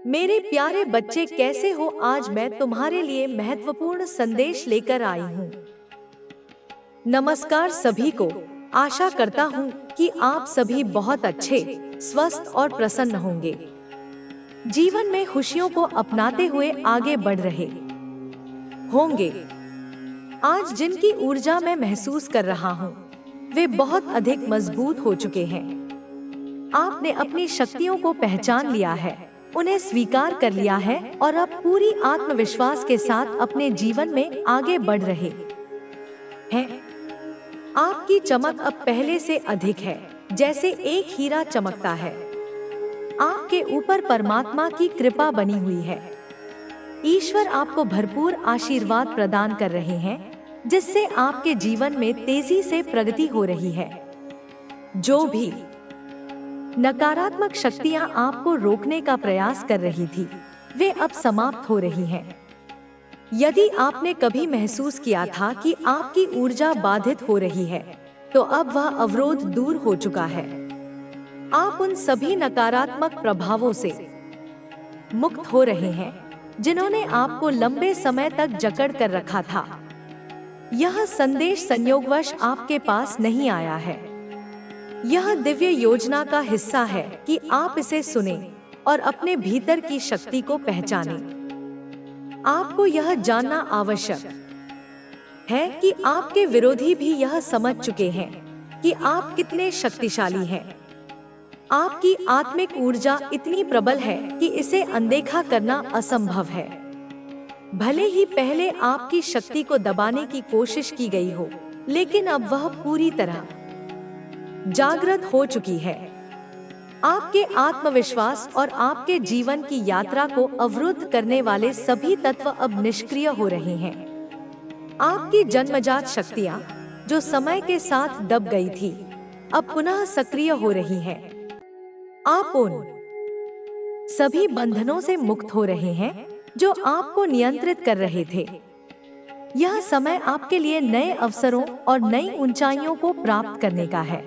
मेरे प्यारे बच्चे, कैसे हो? आज मैं तुम्हारे लिए महत्वपूर्ण संदेश लेकर आई हूँ। नमस्कार सभी को। आशा करता हूँ कि आप सभी बहुत अच्छे, स्वस्थ और प्रसन्न होंगे। जीवन में खुशियों को अपनाते हुए आगे बढ़ रहे होंगे। आज जिनकी ऊर्जा मैं महसूस कर रहा हूँ, वे बहुत अधिक मजबूत हो चुके हैं। आपने अपनी शक्तियों को पहचान लिया है, उन्हें स्वीकार कर लिया है और अब पूरी आत्मविश्वास के साथ अपने जीवन में आगे बढ़ रहे हैं। आपकी चमक अब पहले से अधिक है, जैसे एक हीरा चमकता है। आपके ऊपर परमात्मा की कृपा बनी हुई है। ईश्वर आपको भरपूर आशीर्वाद प्रदान कर रहे हैं, जिससे आपके जीवन में तेजी से प्रगति हो रही है। जो भी नकारात्मक शक्तियां आपको रोकने का प्रयास कर रही थी, वे अब समाप्त हो रही हैं। यदि आपने कभी महसूस किया था कि आपकी ऊर्जा बाधित हो रही है, तो अब वह अवरोध दूर हो चुका है। आप उन सभी नकारात्मक प्रभावों से मुक्त हो रहे हैं, जिन्होंने आपको लंबे समय तक जकड़ कर रखा था। यह संदेश संयोगवश आपके पास नहीं आया है। यह दिव्य योजना का हिस्सा है कि आप इसे सुनें और अपने भीतर की शक्ति को पहचानें। आपको यह जानना आवश्यक है कि आपके विरोधी भी यह समझ चुके हैं कि आप कितने शक्तिशाली हैं। आपकी आत्मिक ऊर्जा इतनी प्रबल है कि इसे अनदेखा करना असंभव है। भले ही पहले आपकी शक्ति को दबाने की कोशिश की गई हो, लेकिन अब वह पूरी तरह जागृत हो चुकी है। आपके आत्मविश्वास और आपके जीवन की यात्रा को अवरुद्ध करने वाले सभी तत्व अब निष्क्रिय हो रहे हैं। आपकी जन्मजात शक्तियां, जो समय के साथ दब गई थी, अब पुनः सक्रिय हो रही हैं। आप उन सभी बंधनों से मुक्त हो रहे हैं जो आपको नियंत्रित कर रहे थे। यह समय आपके लिए नए अवसरों और नई ऊंचाइयों को प्राप्त करने का है।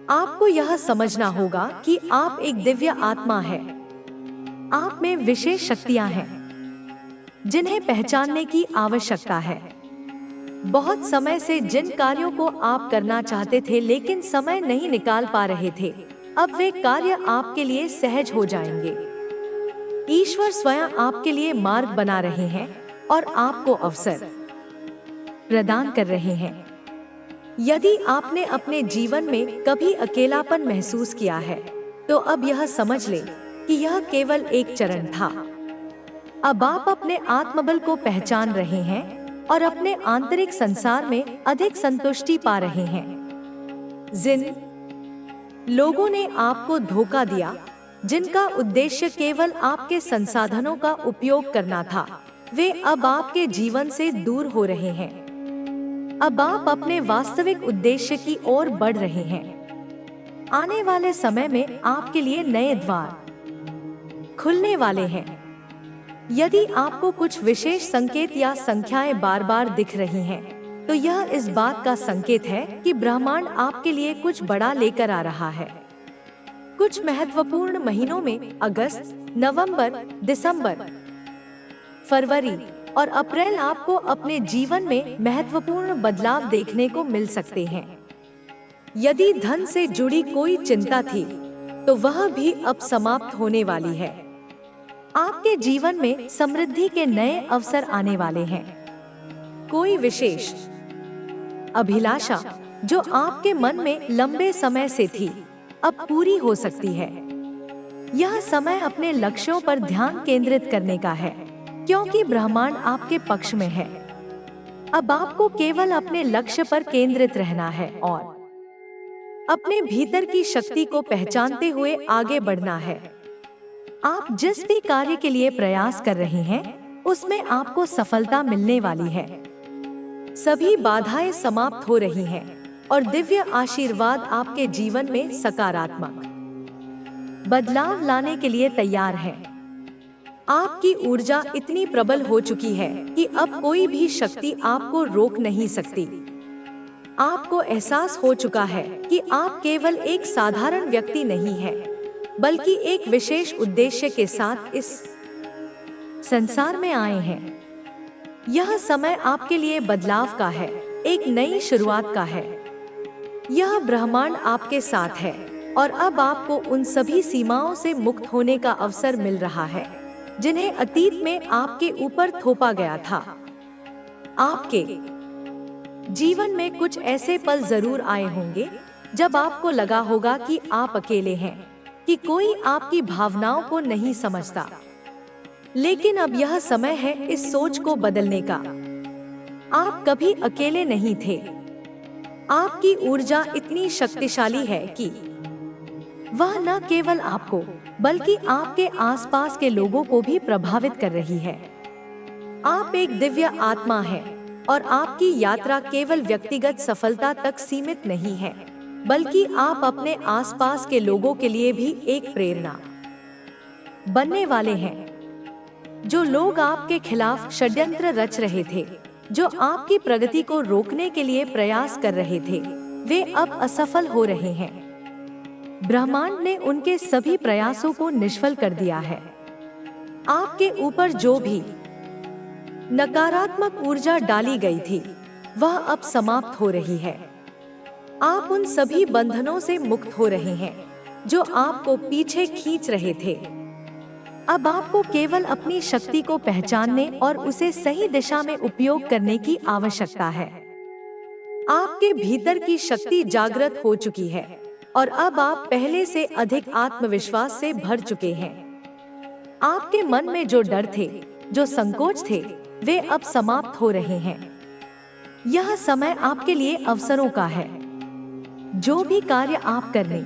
आपको यह समझना होगा कि आप एक दिव्य आत्मा है। आप में विशेष शक्तियां हैं, जिन्हें पहचानने की आवश्यकता है। बहुत समय से जिन कार्यों को आप करना चाहते थे लेकिन समय नहीं निकाल पा रहे थे, अब वे कार्य आपके लिए सहज हो जाएंगे। ईश्वर स्वयं आपके लिए मार्ग बना रहे हैं और आपको अवसर प्रदान कर रहे हैं। यदि आपने अपने जीवन में कभी अकेलापन महसूस किया है, तो अब यह समझ लें कि यह केवल एक चरण था। अब आप अपने आत्मबल को पहचान रहे हैं और अपने आंतरिक संसार में अधिक संतुष्टि पा रहे हैं। जिन लोगों ने आपको धोखा दिया, जिनका उद्देश्य केवल आपके संसाधनों का उपयोग करना था, वे अब आपके जीवन से दूर हो रहे हैं। अब आप अपने वास्तविक उद्देश्य की ओर बढ़ रहे हैं। आने वाले समय में आपके लिए नए द्वार खुलने वाले हैं। यदि आपको कुछ विशेष संकेत या संख्याएं बार बार दिख रही हैं, तो यह इस बात का संकेत है कि ब्रह्मांड आपके लिए कुछ बड़ा लेकर आ रहा है। कुछ महत्वपूर्ण महीनों में अगस्त, नवंबर, दिसंबर, फरवरी और अप्रैल आपको अपने जीवन में महत्वपूर्ण बदलाव देखने को मिल सकते हैं। यदि धन से जुड़ी कोई चिंता थी, तो वह भी अब समाप्त होने वाली है। आपके जीवन में समृद्धि के नए अवसर आने वाले हैं। कोई विशेष अभिलाषा जो आपके मन में लंबे समय से थी, अब पूरी हो सकती है। यह समय अपने लक्ष्यों पर ध्यान केंद्रित करने का है, क्योंकि ब्रह्मांड आपके पक्ष में है। अब आपको केवल अपने लक्ष्य पर केंद्रित रहना है और अपने भीतर की शक्ति को पहचानते हुए आगे बढ़ना है। आप जिस भी कार्य के लिए प्रयास कर रहे हैं, उसमें आपको सफलता मिलने वाली है। सभी बाधाएं समाप्त हो रही हैं और दिव्य आशीर्वाद आपके जीवन में सकारात्मक बदलाव लाने के लिए तैयार है। आपकी ऊर्जा इतनी प्रबल हो चुकी है कि अब कोई भी शक्ति आपको रोक नहीं सकती। आपको एहसास हो चुका है कि आप केवल एक साधारण व्यक्ति नहीं हैं। बल्कि एक विशेष उद्देश्य के साथ इस संसार में आए हैं। यह समय आपके लिए बदलाव का है, एक नई शुरुआत का है। यह ब्रह्मांड आपके साथ है और अब आपको उन सभी सीमाओं से मुक्त होने का अवसर मिल रहा है जिन्हें अतीत में आपके ऊपर थोपा गया था। आपके जीवन में कुछ ऐसे पल जरूर आए होंगे जब आपको लगा होगा कि आप अकेले हैं, कि कोई आपकी भावनाओं को नहीं समझता। लेकिन अब यह समय है इस सोच को बदलने का। आप कभी अकेले नहीं थे। आपकी ऊर्जा इतनी शक्तिशाली है कि वह न केवल आपको बल्कि आपके आसपास के लोगों को भी प्रभावित कर रही है। आप एक दिव्य आत्मा हैं और आपकी यात्रा केवल व्यक्तिगत सफलता तक सीमित नहीं है, बल्कि आप अपने आसपास के लोगों के लिए भी एक प्रेरणा बनने वाले हैं। जो लोग आपके खिलाफ षड्यंत्र रच रहे थे, जो आपकी प्रगति को रोकने के लिए प्रयास कर रहे थे, वे अब असफल हो रहे हैं। ब्रह्मांड ने उनके सभी प्रयासों को निष्फल कर दिया है। आपके ऊपर जो भी नकारात्मक ऊर्जा डाली गई थी, वह अब समाप्त हो रही है। आप उन सभी बंधनों से मुक्त हो रहे हैं जो आपको पीछे खींच रहे थे। अब आपको केवल अपनी शक्ति को पहचानने और उसे सही दिशा में उपयोग करने की आवश्यकता है। आपके भीतर की शक्ति जागृत हो चुकी है और अब आप पहले से अधिक आत्मविश्वास से भर चुके हैं। आपके मन में जो डर थे, जो संकोच थे, वे अब समाप्त हो रहे हैं। यह समय आपके लिए अवसरों का है। जो भी कार्य आप करने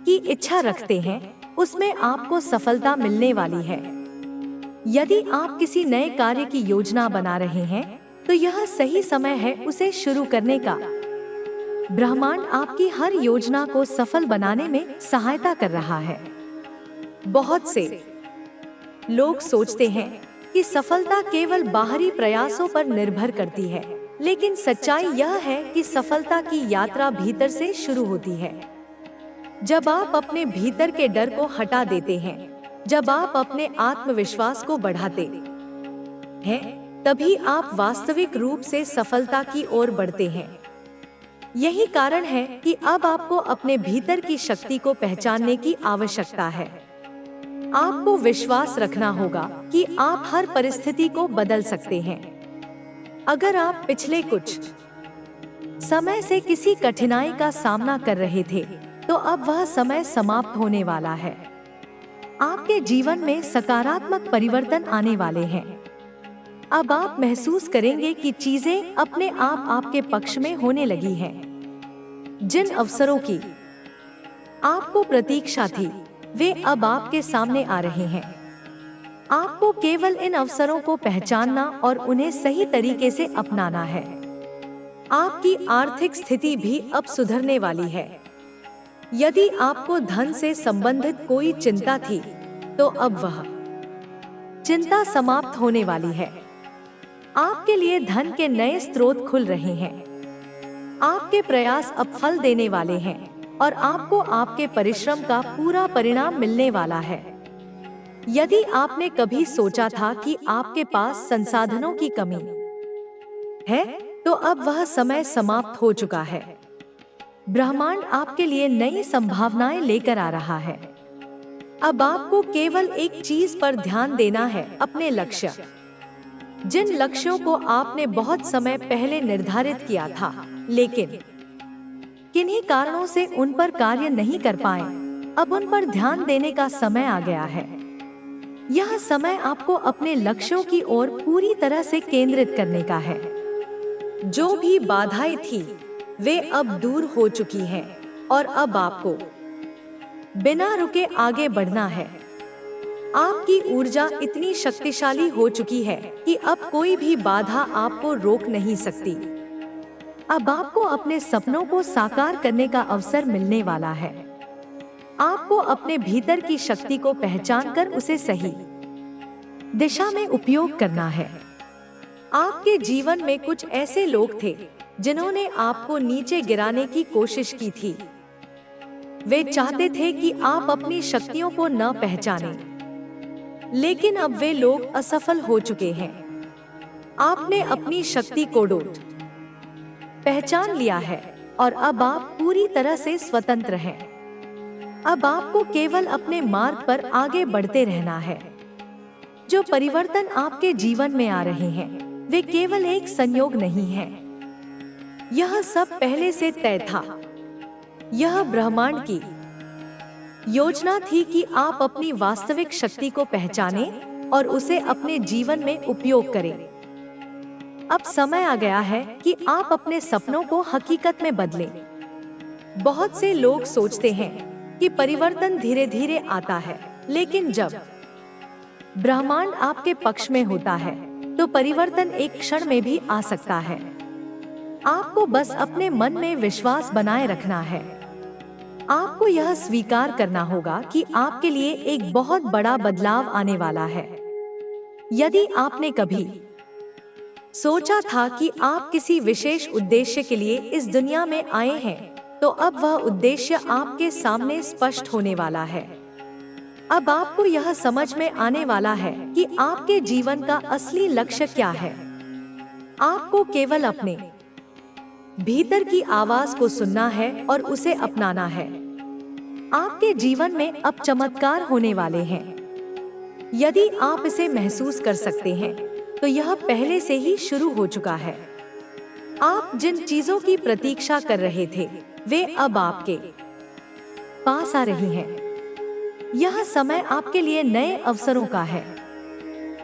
की इच्छा रखते हैं, उसमें आपको सफलता मिलने वाली है। यदि आप किसी नए कार्य की योजना बना रहे हैं, तो यह सही समय है उसे शुरू करने का। ब्रह्मांड आपकी हर योजना को सफल बनाने में सहायता कर रहा है। बहुत से लोग सोचते हैं कि सफलता केवल बाहरी प्रयासों पर निर्भर करती है, लेकिन सच्चाई यह है कि सफलता की यात्रा भीतर से शुरू होती है। जब आप अपने भीतर के डर को हटा देते हैं, जब आप अपने आत्मविश्वास को बढ़ाते हैं, तभी आप वास्तविक रूप से सफलता की ओर बढ़ते हैं। यही कारण है कि अब आपको अपने भीतर की शक्ति को पहचानने की आवश्यकता है। आपको विश्वास रखना होगा कि आप हर परिस्थिति को बदल सकते हैं। अगर आप पिछले कुछ समय से किसी कठिनाई का सामना कर रहे थे, तो अब वह समय समाप्त होने वाला है। आपके जीवन में सकारात्मक परिवर्तन आने वाले हैं। अब आप महसूस करेंगे कि चीजें अपने आप आपके पक्ष में होने लगी हैं। जिन अवसरों की आपको प्रतीक्षा थी, वे अब आपके सामने आ रहे हैं। आपको केवल इन अवसरों को पहचानना और उन्हें सही तरीके से अपनाना है। आपकी आर्थिक स्थिति भी अब सुधरने वाली है। यदि आपको धन से संबंधित कोई चिंता थी, तो अब वह चिंता समाप्त होने वाली है। आपके लिए धन के नए स्रोत खुल रहे हैं। आपके प्रयास अब फल देने वाले हैं और आपको आपके परिश्रम का पूरा परिणाम मिलने वाला है। यदि आपने कभी सोचा था कि आपके पास संसाधनों की कमी है, तो अब वह समय समाप्त हो चुका है। ब्रह्मांड आपके लिए नई संभावनाएं लेकर आ रहा है। अब आपको केवल एक चीज पर ध्यान देना है, अपने लक्ष्य। जिन लक्ष्यों को आपने बहुत समय पहले निर्धारित किया था, लेकिन किन्हीं कारणों से उन पर कार्य नहीं कर पाए, अब उन पर ध्यान देने का समय आ गया है। यह समय आपको अपने लक्ष्यों की ओर पूरी तरह से केंद्रित करने का है। जो भी बाधाएं थी, वे अब दूर हो चुकी हैं और अब आपको बिना रुके आगे बढ़ना है। आपकी ऊर्जा इतनी शक्तिशाली हो चुकी है कि अब कोई भी बाधा आपको रोक नहीं सकती। अब आपको अपने सपनों को साकार करने का अवसर मिलने वाला है। आपको अपने भीतर की शक्ति को पहचानकर उसे सही दिशा में उपयोग करना है। आपके जीवन में कुछ ऐसे लोग थे जिन्होंने आपको नीचे गिराने की कोशिश की थी, वे चाहते थे कि आप अपनी शक्तियों को न पहचानें, लेकिन अब वे लोग असफल हो चुके हैं। आपने अपनी शक्ति को पहचान लिया है और अब आप पूरी तरह से स्वतंत्र हैं। अब आपको केवल अपने मार्ग पर आगे बढ़ते रहना है। जो परिवर्तन आपके जीवन में आ रहे हैं, वे केवल एक संयोग नहीं है। यह सब पहले से तय था। यह ब्रह्मांड की योजना थी कि आप अपनी वास्तविक शक्ति को पहचानें और उसे अपने जीवन में उपयोग करें। अब समय आ गया है कि आप अपने सपनों को हकीकत में बदलें। बहुत से लोग सोचते हैं कि परिवर्तन धीरे धीरे आता है, लेकिन जब ब्रह्मांड आपके पक्ष में होता है तो परिवर्तन एक क्षण में भी आ सकता है। आपको बस अपने मन में विश्वास बनाए रखना है। आपको यह स्वीकार करना होगा कि आपके लिए एक बहुत बड़ा बदलाव आने वाला है। यदि आपने कभी सोचा था कि आप किसी विशेष उद्देश्य के लिए इस दुनिया में आए हैं, तो अब वह उद्देश्य आपके सामने स्पष्ट होने वाला है। अब आपको यह समझ में आने वाला है कि आपके जीवन का असली लक्ष्य क्या है। आपको केवल अपने भीतर की आवाज को सुनना है और उसे अपनाना है। आपके जीवन में अब चमत्कार होने वाले हैं। यदि आप इसे महसूस कर सकते हैं, तो यह पहले से ही शुरू हो चुका है। आप जिन चीजों की प्रतीक्षा कर रहे थे, वे अब आपके पास आ रही हैं। यह समय आपके लिए नए अवसरों का है।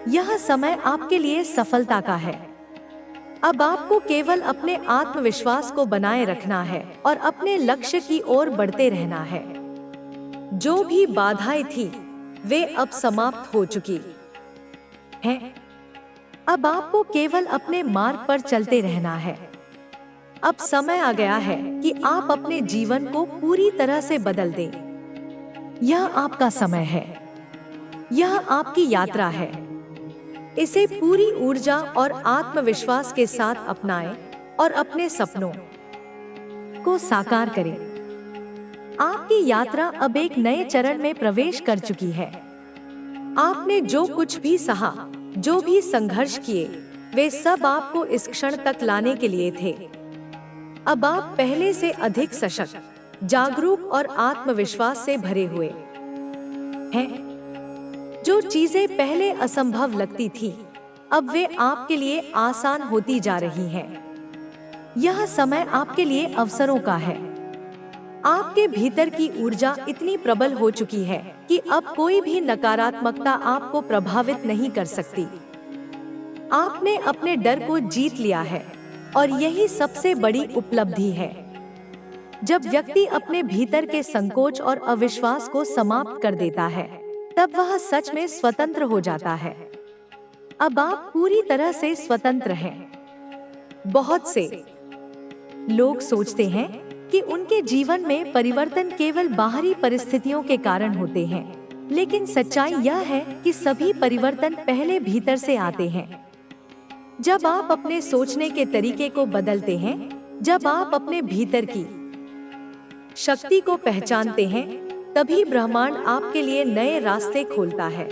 यह समय आपके लिए सफलता का है। अब आपको केवल अपने आत्मविश्वास को बनाए रखना है और अपने लक्ष्य की ओर बढ़ते रहना है। जो भी बाधाएं थी, वे अब समाप्त हो चुकी हैं। अब आपको केवल अपने मार्ग पर चलते रहना है। अब समय आ गया है कि आप अपने जीवन को पूरी तरह से बदल दें। यह आपका समय है। यह आपकी यात्रा है। इसे पूरी ऊर्जा और आत्मविश्वास के साथ अपनाएं और अपने सपनों को साकार करें। आपकी यात्रा अब एक नए चरण में प्रवेश कर चुकी है। आपने जो कुछ भी सहा, जो भी संघर्ष किए, वे सब आपको इस क्षण तक लाने के लिए थे। अब आप पहले से अधिक सशक्त, जागरूक और आत्मविश्वास से भरे हुए हैं। जो चीजें पहले असंभव लगती थी, अब वे आपके लिए आसान होती जा रही हैं। यह समय आपके लिए अवसरों का है। आपके भीतर की ऊर्जा इतनी प्रबल हो चुकी है कि अब कोई भी नकारात्मकता आपको प्रभावित नहीं कर सकती। आपने अपने डर को जीत लिया है और यही सबसे बड़ी उपलब्धि है। जब व्यक्ति अपने भीतर के संकोच और अविश्वास को समाप्त कर देता है, तब वह सच में स्वतंत्र हो जाता है। अब आप पूरी तरह से स्वतंत्र हैं। बहुत से लोग सोचते हैं कि उनके जीवन में परिवर्तन केवल बाहरी परिस्थितियों के कारण होते हैं, लेकिन सच्चाई यह है कि सभी परिवर्तन पहले भीतर से आते हैं। जब आप अपने सोचने के तरीके को बदलते हैं, जब आप अपने भीतर की शक्ति को पहचानते हैं, तभी ब्रह्मांड आपके लिए नए रास्ते खोलता है।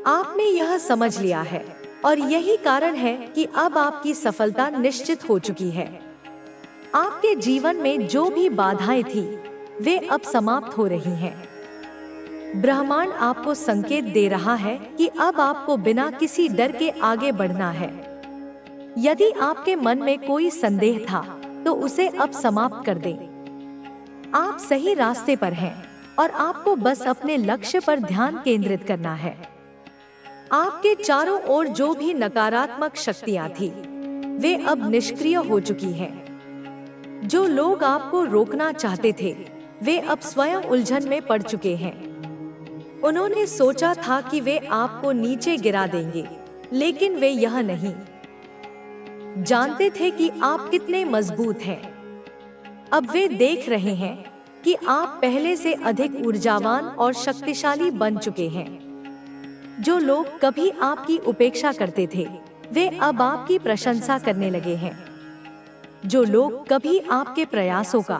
आपने यह समझ लिया है और यही कारण है कि अब आपकी सफलता निश्चित हो चुकी है। आपके जीवन में जो भी बाधाएं थी, वे अब समाप्त हो रही हैं। ब्रह्मांड आपको संकेत दे रहा है कि अब आपको बिना किसी डर के आगे बढ़ना है। यदि आपके मन में कोई संदेह था, तो उसे अब समाप्त कर दें। आप सही रास्ते पर हैं और आपको बस अपने लक्ष्य पर ध्यान केंद्रित करना है। आपके चारों ओर जो भी नकारात्मक शक्तियां थी, वे अब निष्क्रिय हो चुकी हैं। जो लोग आपको रोकना चाहते थे, वे अब स्वयं उलझन में पड़ चुके हैं। उन्होंने सोचा था कि वे आपको नीचे गिरा देंगे, लेकिन वे यह नहीं जानते थे कि आप कितने मजबूत हैं। अब वे देख रहे हैं कि आप पहले से अधिक ऊर्जावान और शक्तिशाली बन चुके हैं। जो लोग कभी आपकी उपेक्षा करते थे, वे अब आपकी प्रशंसा करने लगे हैं। जो लोग कभी आपके प्रयासों का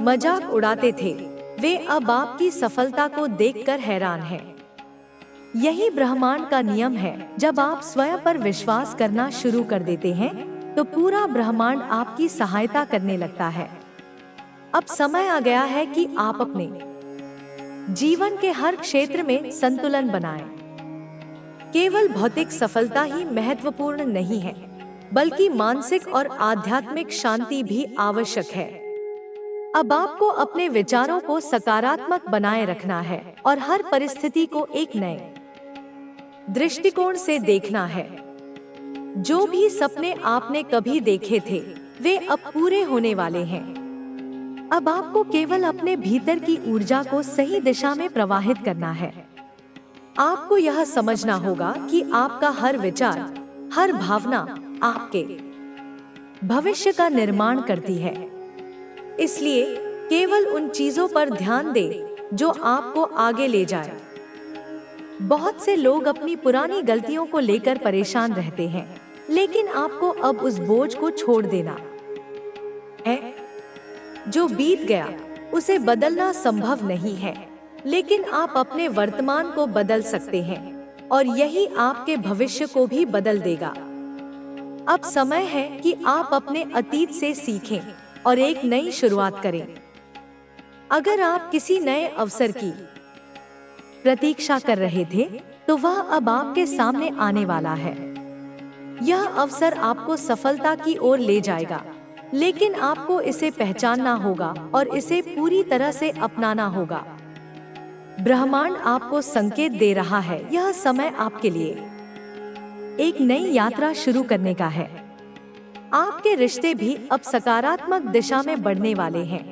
मजाक उड़ाते थे, वे अब आपकी सफलता को देखकर हैरान हैं। यही ब्रह्मांड का नियम है, जब आप स्वयं पर विश्वास करना शुरू कर देते हैं तो पूरा ब्रह्मांड आपकी सहायता करने लगता है। अब समय आ गया है कि आप अपने जीवन के हर क्षेत्र में संतुलन बनाएं। केवल भौतिक सफलता ही महत्वपूर्ण नहीं है, बल्कि मानसिक और आध्यात्मिक शांति भी आवश्यक है। अब आपको अपने विचारों को सकारात्मक बनाए रखना है और हर परिस्थिति को एक नए दृष्टिकोण से देखना है। जो भी सपने आपने कभी देखे थे, वे अब पूरे होने वाले हैं। अब आपको केवल अपने भीतर की ऊर्जा को सही दिशा में प्रवाहित करना है। आपको यह समझना होगा कि आपका हर विचार, हर भावना आपके भविष्य का निर्माण करती है। इसलिए केवल उन चीजों पर ध्यान दें जो आपको आगे ले जाए। बहुत से लोग अपनी पुरानी गलतियों को लेकर परेशान रहते हैं, लेकिन आपको अब उस बोझ को छोड़ देना है। जो बीत गया उसे बदलना संभव नहीं है, लेकिन आप अपने वर्तमान को बदल सकते हैं और यही आपके भविष्य को भी बदल देगा। अब समय है कि आप अपने अतीत से सीखें और एक नई शुरुआत करें। अगर आप किसी नए अवसर की प्रतीक्षा कर रहे थे, तो वह अब आपके सामने आने वाला है। यह अवसर आपको सफलता की ओर ले जाएगा, लेकिन आपको इसे पहचानना होगा और इसे पूरी तरह से अपनाना होगा। ब्रह्मांड आपको संकेत दे रहा है, यह समय आपके लिए एक नई यात्रा शुरू करने का है। आपके रिश्ते भी अब सकारात्मक दिशा में बढ़ने वाले हैं।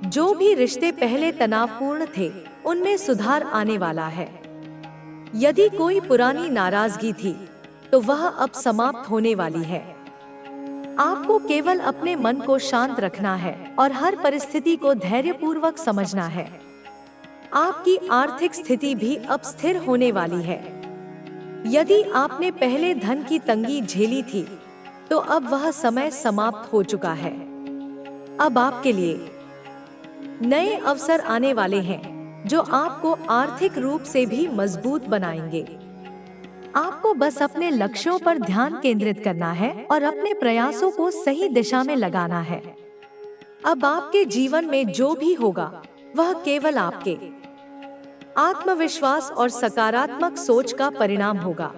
जो भी रिश्ते पहले तनावपूर्ण थे, उनमें सुधार आने वाला है। यदि कोई पुरानी नाराजगी थी, तो वह अब समाप्त होने वाली है। आपको केवल अपने मन को शांत रखना है और हर परिस्थिति को धैर्यपूर्वक समझना है। आपकी आर्थिक स्थिति भी अब स्थिर होने वाली है। यदि आपने पहले धन की तंगी झेली थी, तो अब वह समय समाप्त हो चुका है। अब आपके लिए नए अवसर आने वाले हैं, जो आपको आर्थिक रूप से भी मजबूत बनाएंगे। आपको बस अपने लक्ष्यों पर ध्यान केंद्रित करना है और अपने प्रयासों को सही दिशा में लगाना है। अब आपके जीवन में जो भी होगा, वह केवल आपके आत्मविश्वास और सकारात्मक सोच का परिणाम होगा।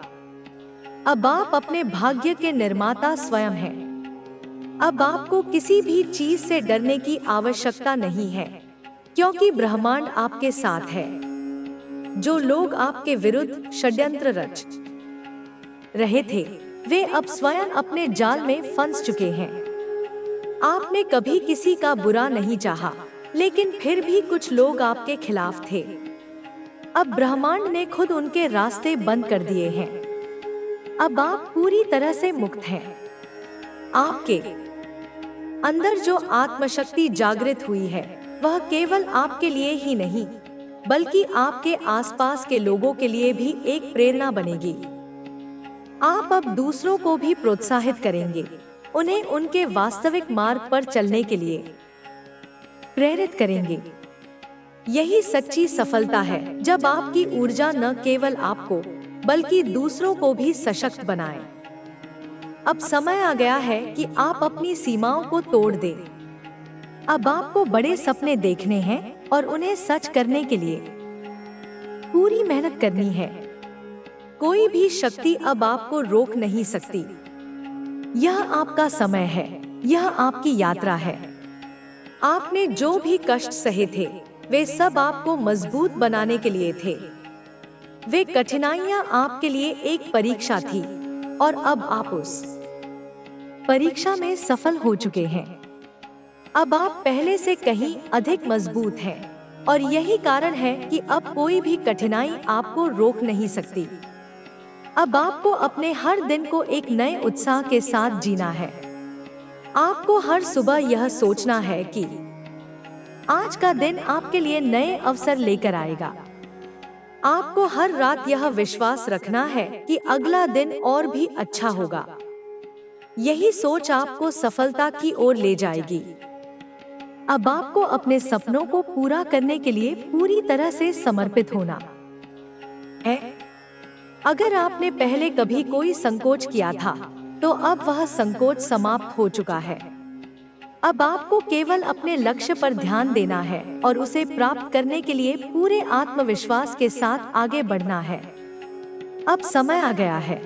अब आप अपने भाग्य के निर्माता स्वयं हैं। अब आपको किसी भी चीज से डरने की आवश्यकता नहीं है, क्योंकि ब्रह्मांड आपके साथ है। जो लोग आपके विरुद्ध षड्यंत्र रच रहे थे, वे अब स्वयं अपने जाल में फंस चुके हैं। आपने कभी किसी का बुरा नहीं चाहा, लेकिन फिर भी कुछ लोग आपके खिलाफ थे। अब ब्रह्मांड ने खुद उनके रास्ते बंद कर दिए हैं। अब आप पूरी तरह से मुक्त हैं। आपके अंदर जो आत्मशक्ति जागृत हुई है, वह केवल आपके लिए ही नहीं, बल्कि आपके आसपास के लोगों के लिए भी एक प्रेरणा बनेगी। आप अब दूसरों को भी प्रोत्साहित करेंगे, उन्हें उनके वास्तविक मार्ग पर चलने के लिए प्रेरित करेंगे। यही सच्ची सफलता है, जब आपकी ऊर्जा न केवल आपको बल्कि दूसरों को भी सशक्त बनाए। अब समय आ गया है कि आप अपनी सीमाओं को तोड़ दें। अब आपको बड़े सपने देखने हैं और उन्हें सच करने के लिए पूरी मेहनत करनी है। कोई भी शक्ति अब आपको रोक नहीं सकती। यह आपका समय है, यह आपकी यात्रा है। आपने जो भी कष्ट सहे थे, वे सब आपको मजबूत बनाने के लिए थे। वे कठिनाइयां आपके लिए एक परीक्षा थी, और अब आप उस परीक्षा में सफल हो चुके हैं। अब आप पहले से कहीं अधिक मजबूत हैं, और यही कारण है कि अब कोई भी कठिनाई आपको रोक नहीं सकती। अब आपको अपने हर दिन को एक नए उत्साह के साथ जीना है। आपको हर सुबह यह सोचना है कि आज का दिन आपके लिए नए अवसर लेकर आएगा। आपको हर रात यह विश्वास रखना है कि अगला दिन और भी अच्छा होगा। यही सोच आपको सफलता की ओर ले जाएगी। अब आपको अपने सपनों को पूरा करने के लिए पूरी तरह से समर्पित होना है। अगर आपने पहले कभी कोई संकोच किया था, तो अब वह संकोच समाप्त हो चुका है। अब आपको केवल अपने लक्ष्य पर ध्यान देना है और उसे प्राप्त करने के लिए पूरे आत्मविश्वास के साथ आगे बढ़ना है। अब समय आ गया है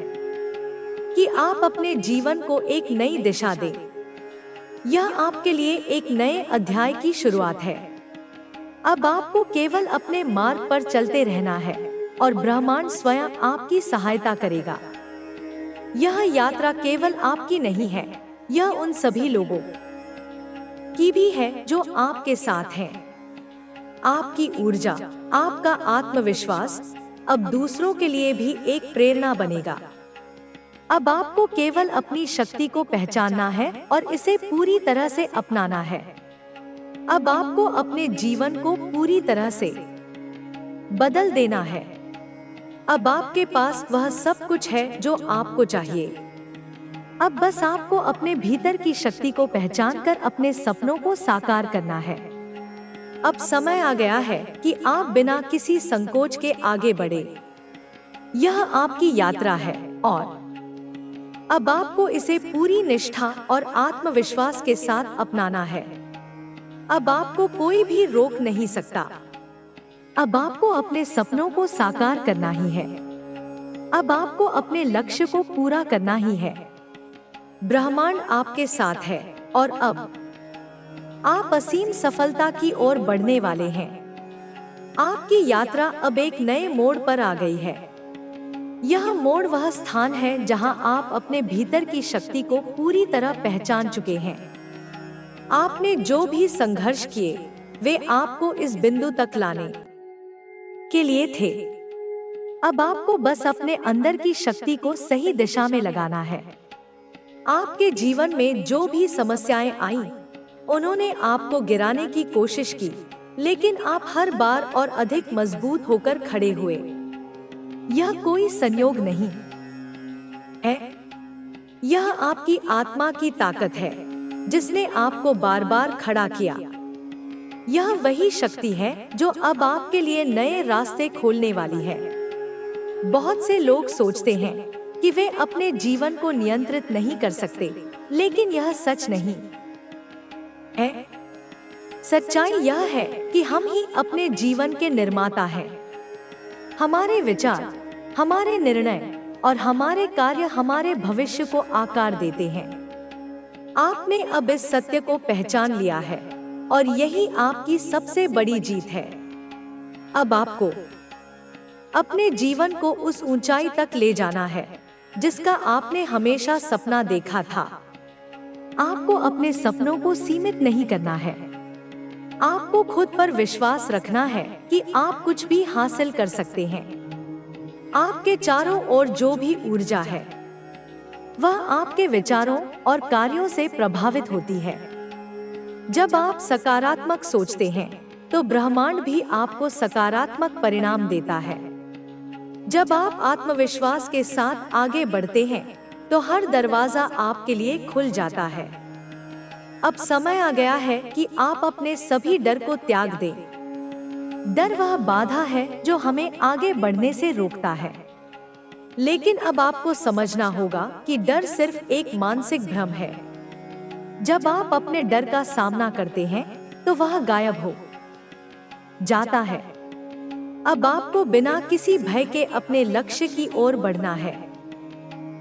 कि आप अपने जीवन को एक नई दिशा दें। यह आपके लिए एक नए अध्याय की शुरुआत है। अब आपको केवल अपने मार्ग पर चलते रहना है और ब्रह्मांड स्वयं आपकी सहायता करेगा। यह यात्रा केवल आपकी नहीं है, यह उन सभी लोगों की भी है जो आपके साथ हैं। आपकी ऊर्जा, आपका आत्मविश्वास अब दूसरों के लिए भी एक प्रेरणा बनेगा। अब आपको केवल अपनी शक्ति को पहचानना है और इसे पूरी तरह से अपनाना है। अब आपको अपने जीवन को पूरी तरह से बदल देना है। अब आपके पास वह सब कुछ है जो आपको चाहिए। अब बस आपको अपने भीतर की शक्ति को पहचानकर अपने सपनों को साकार करना है। अब समय आ गया है कि आप बिना किसी संकोच के आगे बढ़े। यह आपकी यात्रा है और अब आपको इसे पूरी निष्ठा और आत्मविश्वास के साथ अपनाना है। अब आपको कोई भी रोक नहीं सकता। अब आपको अपने सपनों को साकार करना ही है। अब आपको अपने लक्ष्य को पूरा करना ही है। ब्रह्मांड आपके साथ है और अब आप असीम सफलता की ओर बढ़ने वाले हैं। आपकी यात्रा अब एक नए मोड़ पर आ गई है। यह मोड़ वह स्थान है जहां आप अपने भीतर की शक्ति को पूरी तरह पहचान चुके हैं। आपने जो भी संघर्ष किए, वे आपको इस बिंदु तक लाने के लिए थे। अब आपको बस अपने अंदर की शक्ति को सही दिशा में लगाना है। आपके जीवन में जो भी समस्याएं आईं, उन्होंने आपको गिराने की कोशिश की, लेकिन आप हर बार और अधिक मजबूत होकर खड़े हुए। यह कोई संयोग नहीं है, यह आपकी आत्मा की ताकत है जिसने आपको बार बार खड़ा किया। यह वही शक्ति है जो अब आपके लिए नए रास्ते खोलने वाली है। बहुत से लोग सोचते हैं कि वे अपने जीवन को नियंत्रित नहीं कर सकते, लेकिन यह सच नहीं है। सच्चाई यह है कि हम ही अपने जीवन के निर्माता हैं। हमारे विचार, हमारे निर्णय और हमारे कार्य हमारे भविष्य को आकार देते हैं। आपने अब इस सत्य को पहचान लिया है और यही आपकी सबसे बड़ी जीत है। अब आपको अपने जीवन को उस ऊंचाई तक ले जाना है जिसका आपने हमेशा सपना देखा था। आपको अपने सपनों को सीमित नहीं करना है। आपको खुद पर विश्वास रखना है कि आप कुछ भी हासिल कर सकते हैं। आपके चारों ओर जो भी ऊर्जा है, वह आपके विचारों और कार्यों से प्रभावित होती है। जब आप सकारात्मक सोचते हैं, तो ब्रह्मांड भी आपको सकारात्मक परिणाम देता है। जब आप आत्मविश्वास के साथ आगे बढ़ते हैं, तो हर दरवाजा आपके लिए खुल जाता है। अब समय आ गया है कि आप अपने सभी डर को त्याग दें। डर वह बाधा है जो हमें आगे बढ़ने से रोकता है। लेकिन अब आपको समझना होगा कि डर सिर्फ एक मानसिक भ्रम है। जब आप अपने डर का सामना करते हैं, तो वह गायब हो जाता है। अब आपको बिना किसी भय के अपने लक्ष्य की ओर बढ़ना है।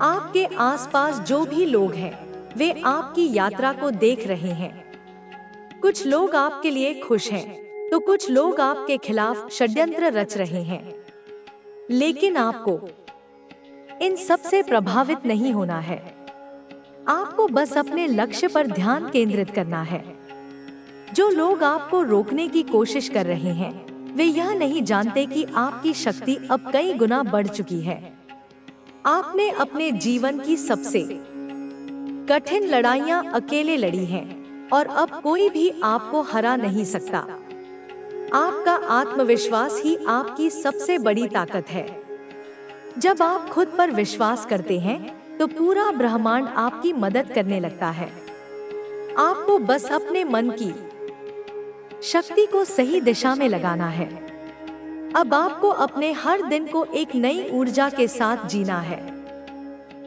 आपके आसपास जो भी लोग हैं, वे आपकी यात्रा को देख रहे हैं। कुछ लोग आपके लिए खुश हैं, तो कुछ लोग आपके खिलाफ षड्यंत्र रच रहे हैं। लेकिन आपको इन सब से प्रभावित नहीं होना है। आपको बस अपने लक्ष्य पर ध्यान केंद्रित करना है। जो लोग आपको रोकने की कोशिश कर रहे हैं, वे यह नहीं जानते कि आपकी शक्ति अब कई गुना बढ़ चुकी है। आपने अपने जीवन की सबसे कठिन लड़ाइयां अकेले लड़ी हैं और अब कोई भी आपको हरा नहीं सकता। आपका आत्मविश्वास ही आपकी सबसे बड़ी ताकत है। जब आप खुद पर विश्वास करते हैं, तो पूरा ब्रह्मांड आपकी मदद करने लगता है। आपको बस अपने मन की शक्ति को सही दिशा में लगाना है। अब आपको अपने हर दिन को एक नई ऊर्जा के साथ जीना है।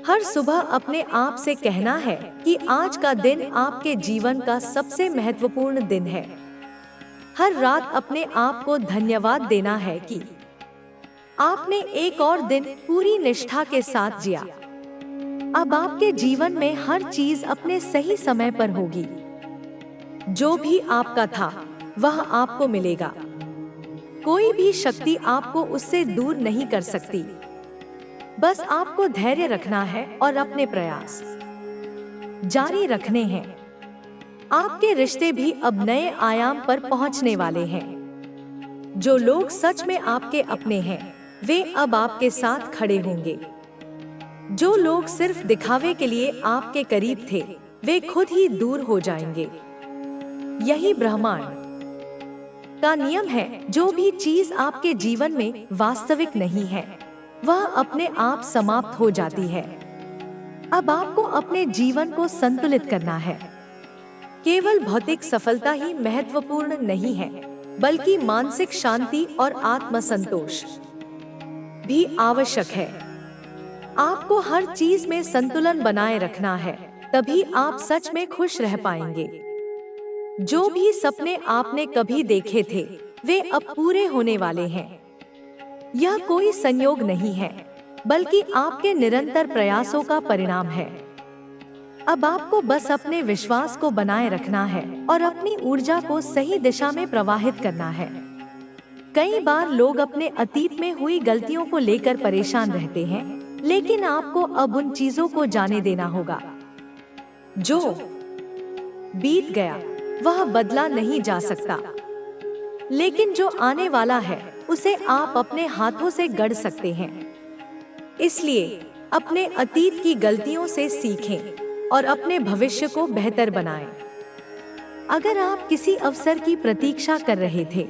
हर सुबह अपने आप से कहना है कि आज का दिन आपके जीवन का सबसे महत्वपूर्ण दिन है। हर रात अपने आप को धन्यवाद देना है कि आपने एक और दिन पूरी निष्ठा के साथ जिया। अब आपके जीवन में हर चीज अपने सही समय पर होगी। जो भी आपका था वह आपको मिलेगा। कोई भी शक्ति आपको उससे दूर नहीं कर सकती। बस आपको धैर्य रखना है और अपने प्रयास जारी रखने हैं। आपके रिश्ते भी अब नए आयाम पर पहुंचने वाले हैं। जो लोग सच में आपके अपने हैं, वे अब आपके साथ खड़े होंगे। जो लोग सिर्फ दिखावे के लिए आपके करीब थे, वे खुद ही दूर हो जाएंगे। यही ब्रह्मांड का नियम है। जो भी चीज आपके जीवन में वास्तविक नहीं है, वह अपने आप समाप्त हो जाती है। अब आपको अपने जीवन को संतुलित करना है। केवल भौतिक सफलता ही महत्वपूर्ण नहीं है, बल्कि मानसिक शांति और आत्मसंतोष भी आवश्यक है। आपको हर चीज में संतुलन बनाए रखना है, तभी आप सच में खुश रह पाएंगे। जो भी सपने आपने कभी देखे थे, वे अब पूरे होने वाले हैं। यह कोई संयोग नहीं है, बल्कि आपके निरंतर प्रयासों का परिणाम है। अब आपको बस अपने विश्वास को बनाए रखना है और अपनी ऊर्जा को सही दिशा में प्रवाहित करना है। कई बार लोग अपने अतीत में हुई गलतियों को लेकर परेशान रहते हैं, लेकिन आपको अब उन चीजों को जाने देना होगा। जो बीत गया वह बदला नहीं जा सकता, लेकिन जो आने वाला है उसे आप अपने हाथों से गढ़ सकते हैं। इसलिए अपने अतीत की गलतियों से सीखें और अपने भविष्य को बेहतर बनाएं। अगर आप किसी अवसर की प्रतीक्षा कर रहे थे,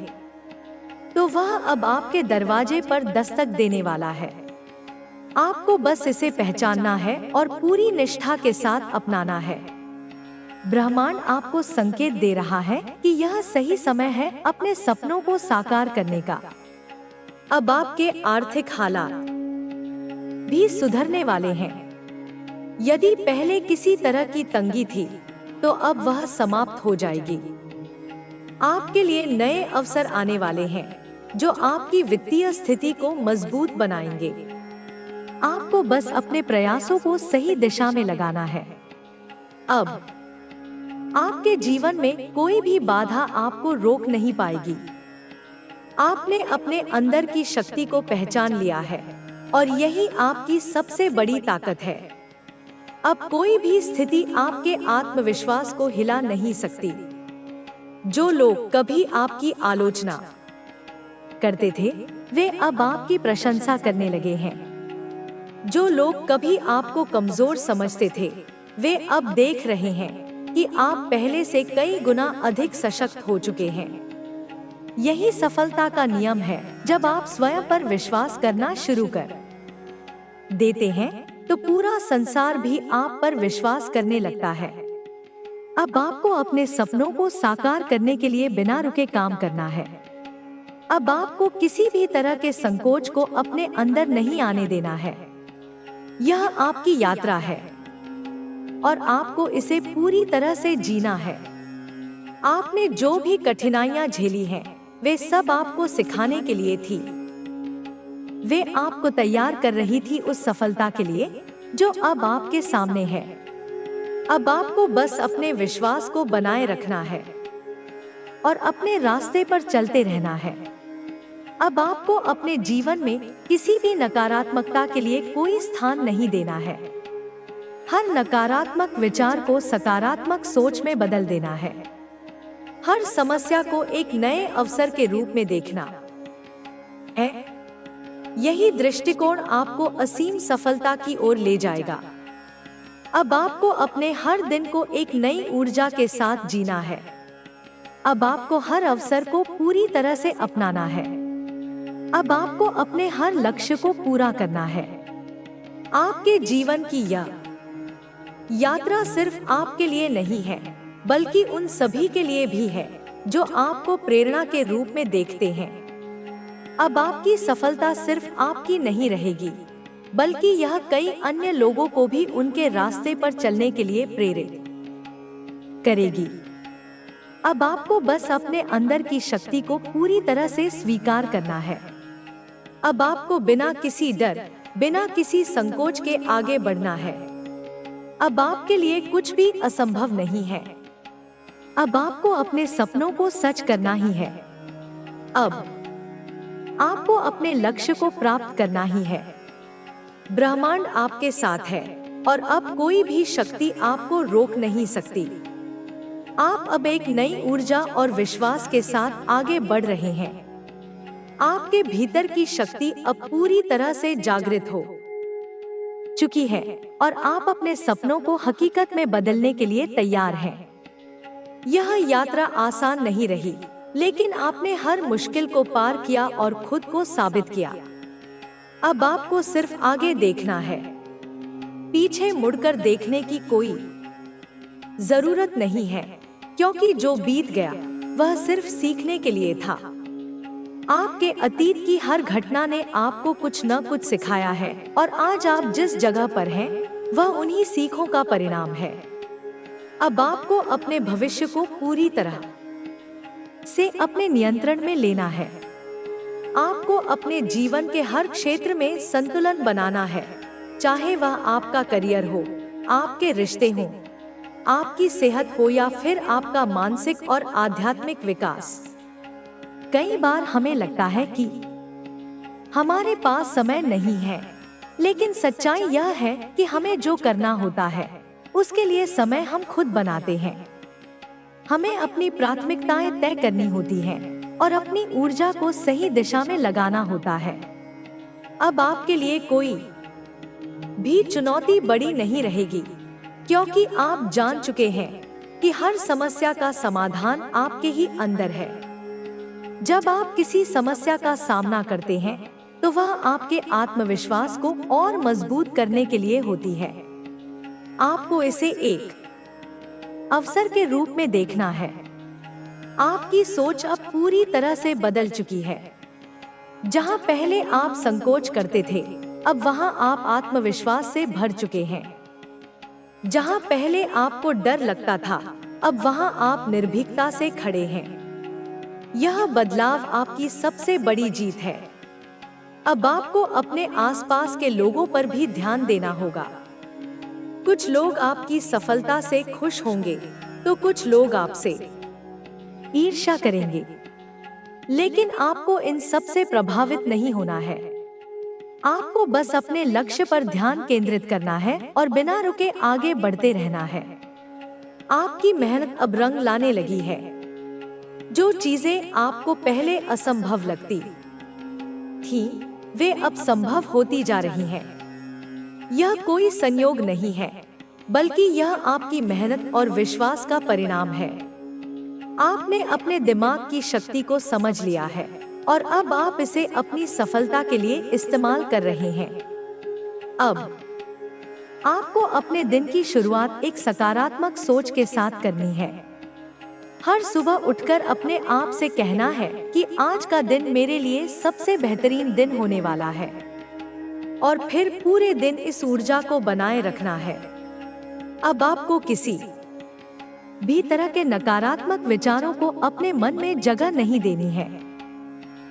तो वह अब आपके दरवाजे पर दस्तक देने वाला है। आपको बस इसे पहचानना है और पूरी निष्ठा के साथ अपनाना है। ब्रह्मांड आपको संकेत दे रहा है कि यह सही समय है अपने सपनों को साकार करने का। अब आपके आर्थिक हालात भी सुधरने वाले हैं। यदि पहले किसी तरह की तंगी थी, तो अब वह समाप्त हो जाएगी। आपके लिए नए अवसर आने वाले हैं, जो आपकी वित्तीय स्थिति को मजबूत बनाएंगे। आपको बस अपने प्रयासों को सही दिशा में लगाना है। अब आपके जीवन में कोई भी बाधा आपको रोक नहीं पाएगी। आपने अपने अंदर की शक्ति को पहचान लिया है और यही आपकी सबसे बड़ी ताकत है। अब कोई भी स्थिति आपके आत्मविश्वास को हिला नहीं सकती। जो लोग कभी आपकी आलोचना करते थे, वे अब आपकी प्रशंसा करने लगे हैं। जो लोग कभी आपको कमजोर समझते थे, वे अब देख रहे हैं कि आप पहले से कई गुना अधिक सशक्त हो चुके हैं। यही सफलता का नियम है। जब आप स्वयं पर विश्वास करना शुरू कर देते हैं, तो पूरा संसार भी आप पर विश्वास करने लगता है। अब आपको अपने सपनों को साकार करने के लिए बिना रुके काम करना है। अब आपको किसी भी तरह के संकोच को अपने अंदर नहीं आने देना है। यह आपकी यात्रा है और आपको इसे पूरी तरह से जीना है। आपने जो भी कठिनाइयां झेली हैं, वे सब आपको सिखाने के लिए थी। वे आपको तैयार कर रही थी उस सफलता के लिए जो अब आपके सामने है। अब आपको बस अपने विश्वास को बनाए रखना है और अपने रास्ते पर चलते रहना है। अब आपको अपने जीवन में किसी भी नकारात्मकता के लिए कोई स्थान नहीं देना है। हर नकारात्मक विचार को सकारात्मक सोच में बदल देना है। हर समस्या को एक नए अवसर के रूप में देखना है। यही दृष्टिकोण आपको असीम सफलता की ओर ले जाएगा। अब आपको अपने हर दिन को एक नई ऊर्जा के साथ जीना है। अब आपको हर अवसर को पूरी तरह से अपनाना है। अब आपको अपने हर लक्ष्य को पूरा करना है। आपके जीवन की यह यात्रा सिर्फ आपके लिए नहीं है, बल्कि उन सभी के लिए भी है जो आपको प्रेरणा के रूप में देखते हैं। अब आपकी सफलता सिर्फ आपकी नहीं रहेगी, बल्कि यह कई अन्य लोगों को भी उनके रास्ते पर चलने के लिए प्रेरित करेगी। अब आपको बस अपने अंदर की शक्ति को पूरी तरह से स्वीकार करना है। अब आपको बिना किसी डर, बिना किसी संकोच के आगे बढ़ना है। अब आपके लिए कुछ भी असंभव नहीं है। अब आपको अपने सपनों को सच करना ही है। अब आपको अपने लक्ष्य को प्राप्त करना ही है। ब्रह्मांड आपके साथ है और अब कोई भी शक्ति आपको रोक नहीं सकती। आप अब एक नई ऊर्जा और विश्वास के साथ आगे बढ़ रहे हैं। आपके भीतर की शक्ति अब पूरी तरह से जागृत हो चुकी है और आप अपने सपनों को हकीकत में बदलने के लिए तैयार हैं। यह यात्रा आसान नहीं रही, लेकिन आपने हर मुश्किल को पार किया और खुद को साबित किया। अब आपको सिर्फ आगे देखना है। पीछे मुड़कर देखने की कोई जरूरत नहीं है, क्योंकि जो बीत गया वह सिर्फ सीखने के लिए था। आपके अतीत की हर घटना ने आपको कुछ न कुछ सिखाया है और आज आप जिस जगह पर हैं, वह उन्हीं सीखों का परिणाम है। अब आपको अपने भविष्य को पूरी तरह से अपने नियंत्रण में लेना है। आपको अपने जीवन के हर क्षेत्र में संतुलन बनाना है, चाहे वह आपका करियर हो, आपके रिश्ते हों, आपकी सेहत हो या फिर आपका मानसिक और आध्यात्मिक विकास। कई बार हमें लगता है कि हमारे पास समय नहीं है, लेकिन सच्चाई यह है कि हमें जो करना होता है उसके लिए समय हम खुद बनाते हैं। हमें अपनी प्राथमिकताएं तय करनी होती हैं और अपनी ऊर्जा को सही दिशा में लगाना होता है। अब आपके लिए कोई भी चुनौती बड़ी नहीं रहेगी, क्योंकि आप जान चुके हैं कि हर समस्या का समाधान आपके ही अंदर है। जब आप किसी समस्या का सामना करते हैं, तो वह आपके आत्मविश्वास को और मजबूत करने के लिए होती है। आपको इसे एक अवसर के रूप में देखना है। आपकी सोच अब पूरी तरह से बदल चुकी है। जहां पहले आप संकोच करते थे, अब वहां आप आत्मविश्वास से भर चुके हैं। जहां पहले आपको डर लगता था, अब वहां आप निर्भीकता से खड़े हैं। यह बदलाव आपकी सबसे बड़ी जीत है। अब आपको अपने आसपास के लोगों पर भी ध्यान देना होगा। कुछ लोग आपकी सफलता से खुश होंगे, तो कुछ लोग आपसे ईर्ष्या करेंगे। लेकिन आपको इन सब से प्रभावित नहीं होना है। आपको बस अपने लक्ष्य पर ध्यान केंद्रित करना है और बिना रुके आगे बढ़ते रहना है। आपकी मेहनत अब रंग लाने लगी है। जो चीजें आपको पहले असंभव लगती थी, वे अब संभव होती जा रही हैं। यह कोई संयोग नहीं है, बल्कि यह आपकी मेहनत और विश्वास का परिणाम है। आपने अपने दिमाग की शक्ति को समझ लिया है और अब आप इसे अपनी सफलता के लिए इस्तेमाल कर रहे हैं। अब आपको अपने दिन की शुरुआत एक सकारात्मक सोच के साथ करनी है। हर सुबह उठकर अपने आप से कहना है कि आज का दिन मेरे लिए सबसे बेहतरीन दिन होने वाला है, और फिर पूरे दिन इस ऊर्जा को बनाए रखना है। अब आपको किसी भी तरह के नकारात्मक विचारों को अपने मन में जगह नहीं देनी है।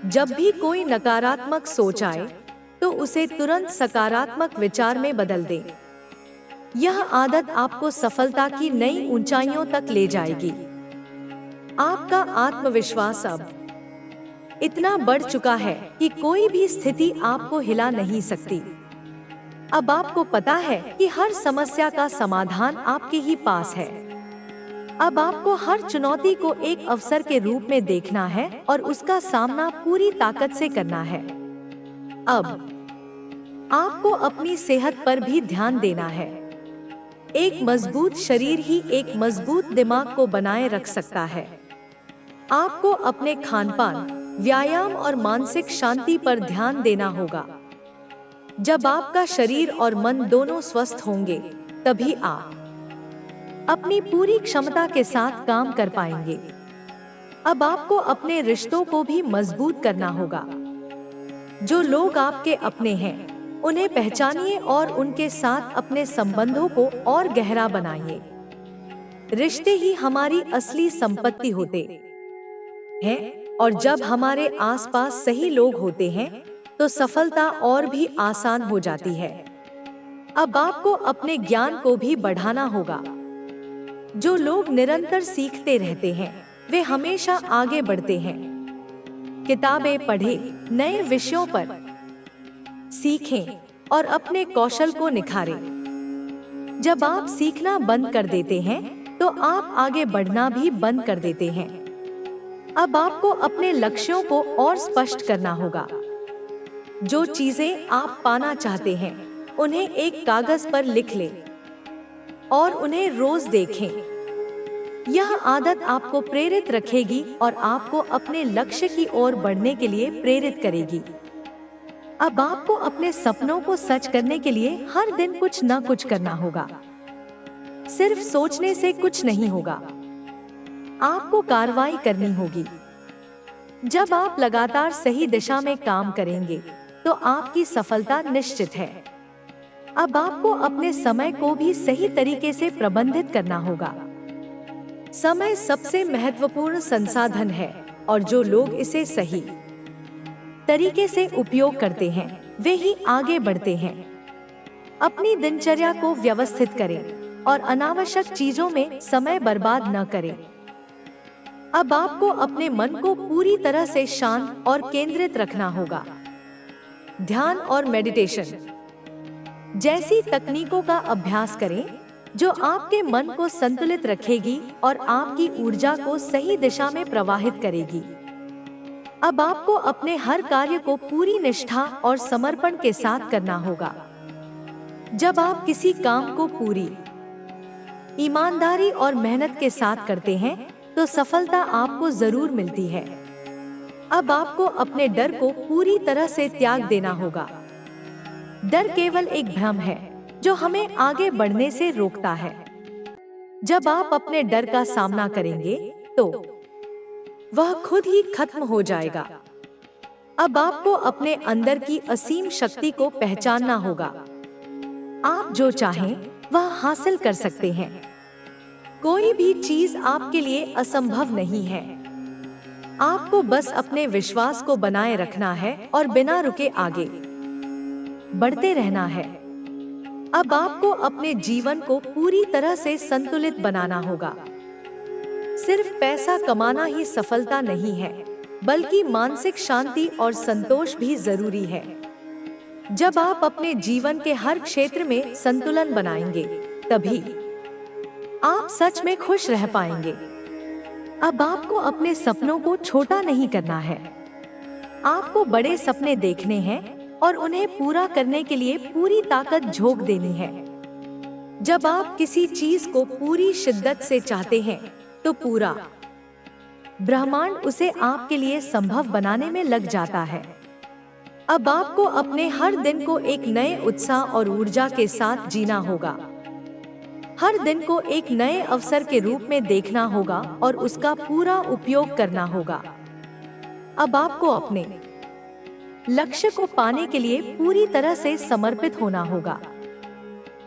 जब भी कोई नकारात्मक सोच आए, तो उसे तुरंत सकारात्मक विचार में बदल दें। यह आदत आपको सफलता की नई ऊंचाइयों तक ले जाएगी। आपका आत्मविश्वास अब इतना बढ़ चुका है कि कोई भी स्थिति आपको हिला नहीं सकती। अब आपको पता है कि हर समस्या का समाधान आपके ही पास है। अब आपको हर चुनौती को एक अवसर के रूप में देखना है और उसका सामना पूरी ताकत से करना है। अब आपको अपनी सेहत पर भी ध्यान देना है। एक मजबूत शरीर ही एक मजबूत दिमाग को बनाए रख सकता है। आपको अपने खानपान, व्यायाम और मानसिक शांति पर ध्यान देना होगा। जब आपका शरीर और मन दोनों स्वस्थ होंगे, तभी आप अपनी पूरी क्षमता के साथ काम कर पाएंगे। अब आपको अपने रिश्तों को भी मजबूत करना होगा। जो लोग आपके अपने हैं, उन्हें पहचानिए और उनके साथ अपने संबंधों को और गहरा बनाइए। रिश्ते ही हमारी असली संपत्ति होते हैं और जब हमारे आसपास सही लोग होते हैं तो सफलता और भी आसान हो जाती है। अब आपको अपने ज्ञान को भी बढ़ाना होगा। जो लोग निरंतर सीखते रहते हैं वे हमेशा आगे बढ़ते हैं। किताबें पढ़ें, नए विषयों पर सीखें और अपने कौशल को निखारें। जब आप सीखना बंद कर देते हैं तो आप आगे बढ़ना भी बंद कर देते हैं। अब आपको अपने लक्ष्यों को और स्पष्ट करना होगा। जो चीजें आप पाना चाहते हैं उन्हें एक कागज पर लिख लें और उन्हें रोज देखें। यह आदत आपको प्रेरित रखेगी और आपको अपने लक्ष्य की ओर बढ़ने के लिए प्रेरित करेगी। अब आपको अपने सपनों को सच करने के लिए हर दिन कुछ न कुछ करना होगा। सिर्फ सोचने से कुछ नहीं होगा, आपको कार्रवाई करनी होगी। जब आप लगातार सही दिशा में काम करेंगे तो आपकी सफलता निश्चित है। अब आपको अपने समय को भी सही तरीके से प्रबंधित करना होगा। समय सबसे महत्वपूर्ण संसाधन है और जो लोग इसे सही तरीके से उपयोग करते हैं वे ही आगे बढ़ते हैं। अपनी दिनचर्या को व्यवस्थित करें और अनावश्यक चीजों में समय बर्बाद न करें। अब आपको अपने मन को पूरी तरह से शांत और केंद्रित रखना होगा। ध्यान और मेडिटेशन जैसी तकनीकों का अभ्यास करें जो आपके मन को संतुलित रखेगी और आपकी ऊर्जा को सही दिशा में प्रवाहित करेगी। अब आपको अपने हर कार्य को पूरी निष्ठा और समर्पण के साथ करना होगा। जब आप किसी काम को पूरी ईमानदारी और मेहनत के साथ करते हैं तो सफलता आपको जरूर मिलती है। अब आपको अपने डर को पूरी तरह से त्याग देना होगा। डर केवल एक भ्रम है जो हमें आगे बढ़ने से रोकता है। जब आप अपने डर का सामना करेंगे तो वह खुद ही खत्म हो जाएगा। अब आपको अपने अंदर की असीम शक्ति को पहचानना होगा। आप जो चाहें वह हासिल कर सकते हैं। कोई भी चीज आपके लिए असंभव नहीं है। आपको बस अपने विश्वास को बनाए रखना है और बिना रुके आगे बढ़ते रहना है। अब आपको अपने जीवन को पूरी तरह से संतुलित बनाना होगा। सिर्फ पैसा कमाना ही सफलता नहीं है, बल्कि मानसिक शांति और संतोष भी जरूरी है। जब आप अपने जीवन के हर क्षेत्र में संतुलन बनाएंगे, तभी आप सच में खुश रह पाएंगे। अब आपको अपने सपनों को छोटा नहीं करना है। आपको बड़े सपने देखने हैं और उन्हें पूरा करने के लिए पूरी ताकत झोंक देनी है। जब आप किसी चीज को पूरी शिद्दत से चाहते हैं, तो पूरा ब्रह्मांड उसे आपके लिए संभव बनाने में लग जाता है। अब आपको अपने हर दिन को एक नए उत्साह और ऊर्जा के साथ जीना होगा। हर दिन को एक नए अवसर के रूप में देखना होगा और उसका पूरा उपयोग करना होगा। अब आपको अपने लक्ष्य को पाने के लिए पूरी तरह से समर्पित होना होगा।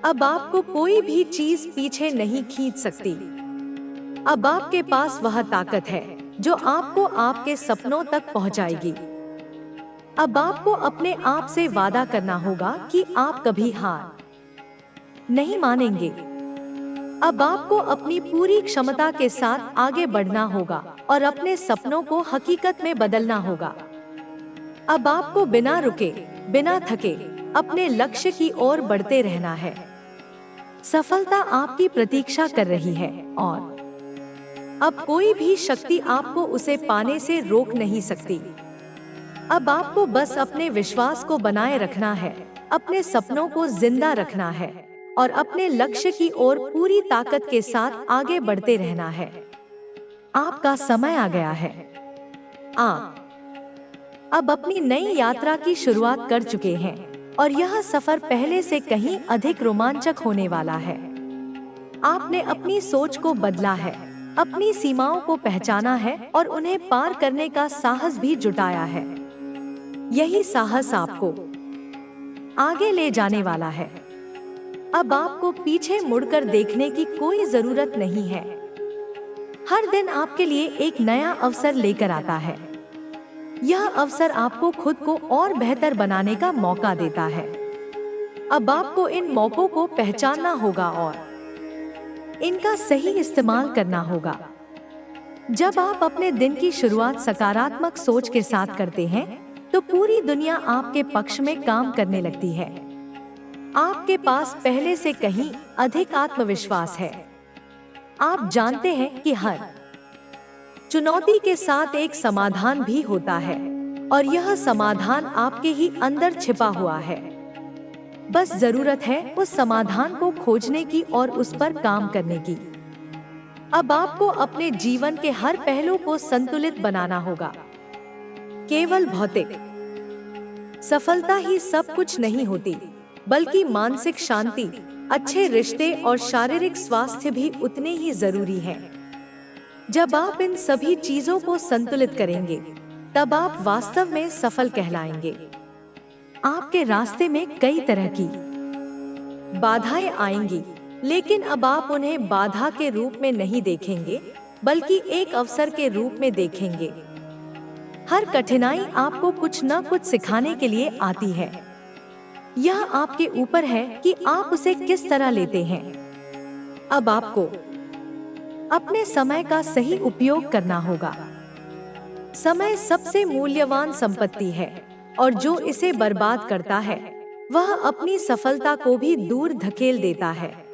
अब आपको कोई भी चीज पीछे नहीं खींच सकती। अब आपके पास वह ताकत है जो आपको आपके सपनों तक पहुंचाएगी। अब आपको अपने आप से वादा करना होगा कि आप कभी हार नहीं मानेंगे। अब आपको अपनी पूरी क्षमता के साथ आगे बढ़ना होगा और अपने सपनों को हकीकत में बदलना होगा। अब आपको बिना रुके, बिना थके अपने लक्ष्य की ओर बढ़ते रहना है। सफलता आपकी प्रतीक्षा कर रही है और अब कोई भी शक्ति आपको उसे पाने से रोक नहीं सकती। अब आपको बस अपने विश्वास को बनाए रखना है, अपने सपनों को जिंदा रखना है और अपने लक्ष्य की ओर पूरी ताकत के साथ आगे बढ़ते रहना है। आपका समय आ गया है। आप अब अपनी नई यात्रा की शुरुआत कर चुके हैं और यह सफर पहले से कहीं अधिक रोमांचक होने वाला है। आपने अपनी सोच को बदला है, अपनी सीमाओं को पहचाना है और उन्हें पार करने का साहस भी जुटाया है। यही साहस आपको आगे ले जाने वाला है। अब आपको पीछे मुड़कर देखने की कोई जरूरत नहीं है। हर दिन आपके लिए एक नया अवसर लेकर आता है। यह अवसर आपको खुद को और बेहतर बनाने का मौका देता है। अब आपको इन मौकों को पहचानना होगा और इनका सही इस्तेमाल करना होगा। जब आप अपने दिन की शुरुआत सकारात्मक सोच के साथ करते हैं, तो पूरी दुनिया आपके पक्ष में काम करने लगती है। आपके पास पहले से कहीं अधिक आत्मविश्वास है। आप जानते हैं कि हर चुनौती के साथ एक समाधान भी होता है और यह समाधान आपके ही अंदर छिपा हुआ है। बस जरूरत है उस समाधान को खोजने की और उस पर काम करने की। अब आपको अपने जीवन के हर पहलू को संतुलित बनाना होगा। केवल भौतिक सफलता ही सब कुछ नहीं होती, बल्कि मानसिक शांति, अच्छे रिश्ते और शारीरिक स्वास्थ्य भी उतने ही जरूरी हैं। जब आप इन सभी चीजों को संतुलित करेंगे, तब आप वास्तव में सफल कहलाएंगे। आपके रास्ते में कई तरह की बाधाएं आएंगी, लेकिन अब आप उन्हें बाधा के रूप में नहीं देखेंगे, बल्कि एक अवसर के रूप में देखेंगे। हर कठिनाई आपको कुछ न कुछ सिखाने के लिए आती है। यह आपके ऊपर है कि आप उसे किस तरह लेते हैं। अब आपको अपने समय का सही उपयोग करना होगा। समय सबसे मूल्यवान संपत्ति है और जो इसे बर्बाद करता है, वह अपनी सफलता को भी दूर धकेल देता है।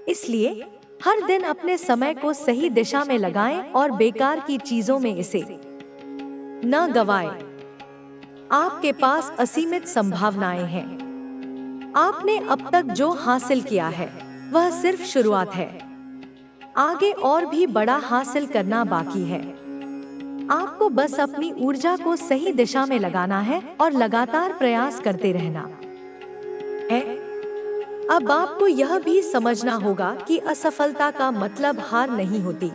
इसलिए हर दिन अपने समय को सही दिशा में लगाएं और बेकार की चीजों में इसे न गवाएं। आपके पास असीमित संभावनाएं हैं। आपने अब तक जो हासिल किया है, वह सिर्फ शुरुआत है। आगे और भी बड़ा हासिल करना बाकी है। आपको बस अपनी ऊर्जा को सही दिशा में लगाना है और लगातार प्रयास करते रहना है। अब आपको यह भी समझना होगा कि असफलता का मतलब हार नहीं होती।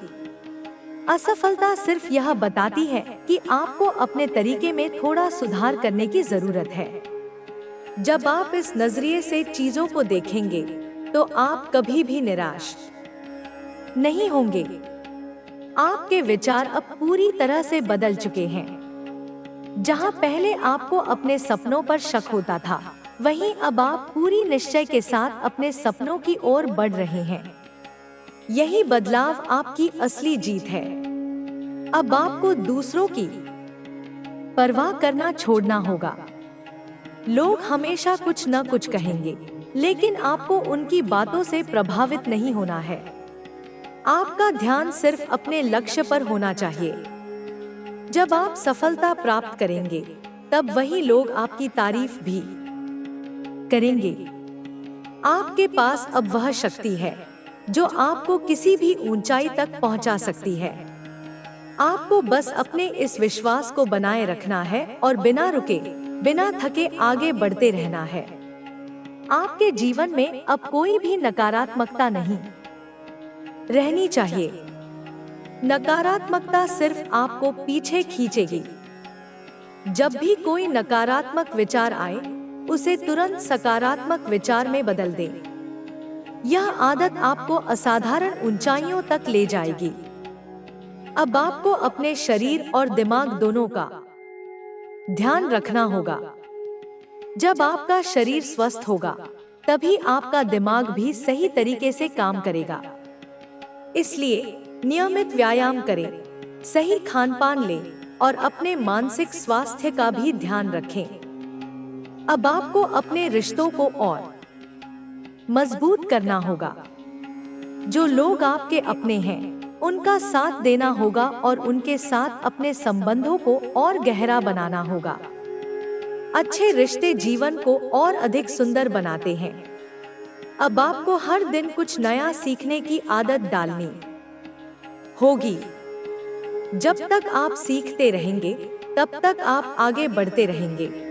असफलता सिर्फ यह बताती है कि आपको अपने तरीके में थोड़ा सुधार करने की जरूरत है। जब आप इस नजरिए से चीजों को देखेंगे, तो आप कभी भी निराश नहीं होंगे। आपके विचार अब पूरी तरह से बदल चुके हैं। जहां पहले आपको अपने सपनों पर शक होता था, वहीं अब आप पूरी निश्चय के साथ अपने सपनों की ओर बढ़ रहे हैं। यही बदलाव आपकी असली जीत है। अब आपको दूसरों की परवाह करना छोड़ना होगा। लोग हमेशा कुछ न कुछ कहेंगे, लेकिन आपको उनकी बातों से प्रभावित नहीं होना है। आपका ध्यान सिर्फ अपने लक्ष्य पर होना चाहिए। जब आप सफलता प्राप्त करेंगे, तब वही लोग आपकी तारीफ भी करेंगे। आपके पास अब वह शक्ति है जो आपको किसी भी ऊंचाई तक पहुंचा सकती है। आपको बस अपने इस विश्वास को बनाए रखना है और बिना रुके, बिना थके आगे बढ़ते रहना है। आपके जीवन में अब कोई भी नकारात्मकता नहीं रहनी चाहिए। नकारात्मकता सिर्फ आपको पीछे खींचेगी। जब भी कोई नकारात्मक विचार आए, उसे तुरंत सकारात्मक विचार में बदल दें। यह आदत आपको असाधारण ऊंचाइयों तक ले जाएगी। अब आपको अपने शरीर और दिमाग दोनों का ध्यान रखना होगा। जब आपका शरीर स्वस्थ होगा, तभी आपका दिमाग भी सही तरीके से काम करेगा। इसलिए नियमित व्यायाम करें, सही खान-पान लें और अपने मानसिक स्वास्थ्य का भी ध्यान रखें। अब आपको अपने रिश्तों को और मजबूत करना होगा। जो लोग आपके अपने हैं, उनका साथ देना होगा और उनके साथ अपने संबंधों को और गहरा बनाना होगा। अच्छे रिश्ते जीवन को और अधिक सुंदर बनाते हैं। अब आपको हर दिन कुछ नया सीखने की आदत डालनी होगी। जब तक आप सीखते रहेंगे, तब तक आप आगे बढ़ते रहेंगे।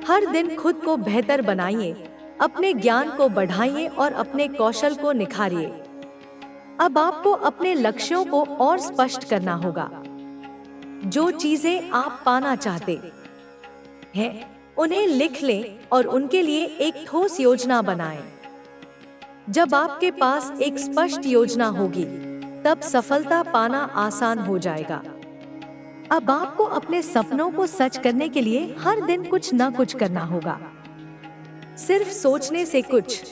हर दिन खुद को बेहतर बनाइए, अपने ज्ञान को बढ़ाइए और अपने कौशल को निखारिए। अब आपको अपने लक्ष्यों को और स्पष्ट करना होगा। जो चीजें आप पाना चाहते हैं, उन्हें लिख लें और उनके लिए एक ठोस योजना बनाएं। जब आपके पास एक स्पष्ट योजना होगी, तब सफलता पाना आसान हो जाएगा। अब आपको अपने सपनों को सच करने के लिए हर दिन कुछ न कुछ करना होगा। सिर्फ सोचने से कुछ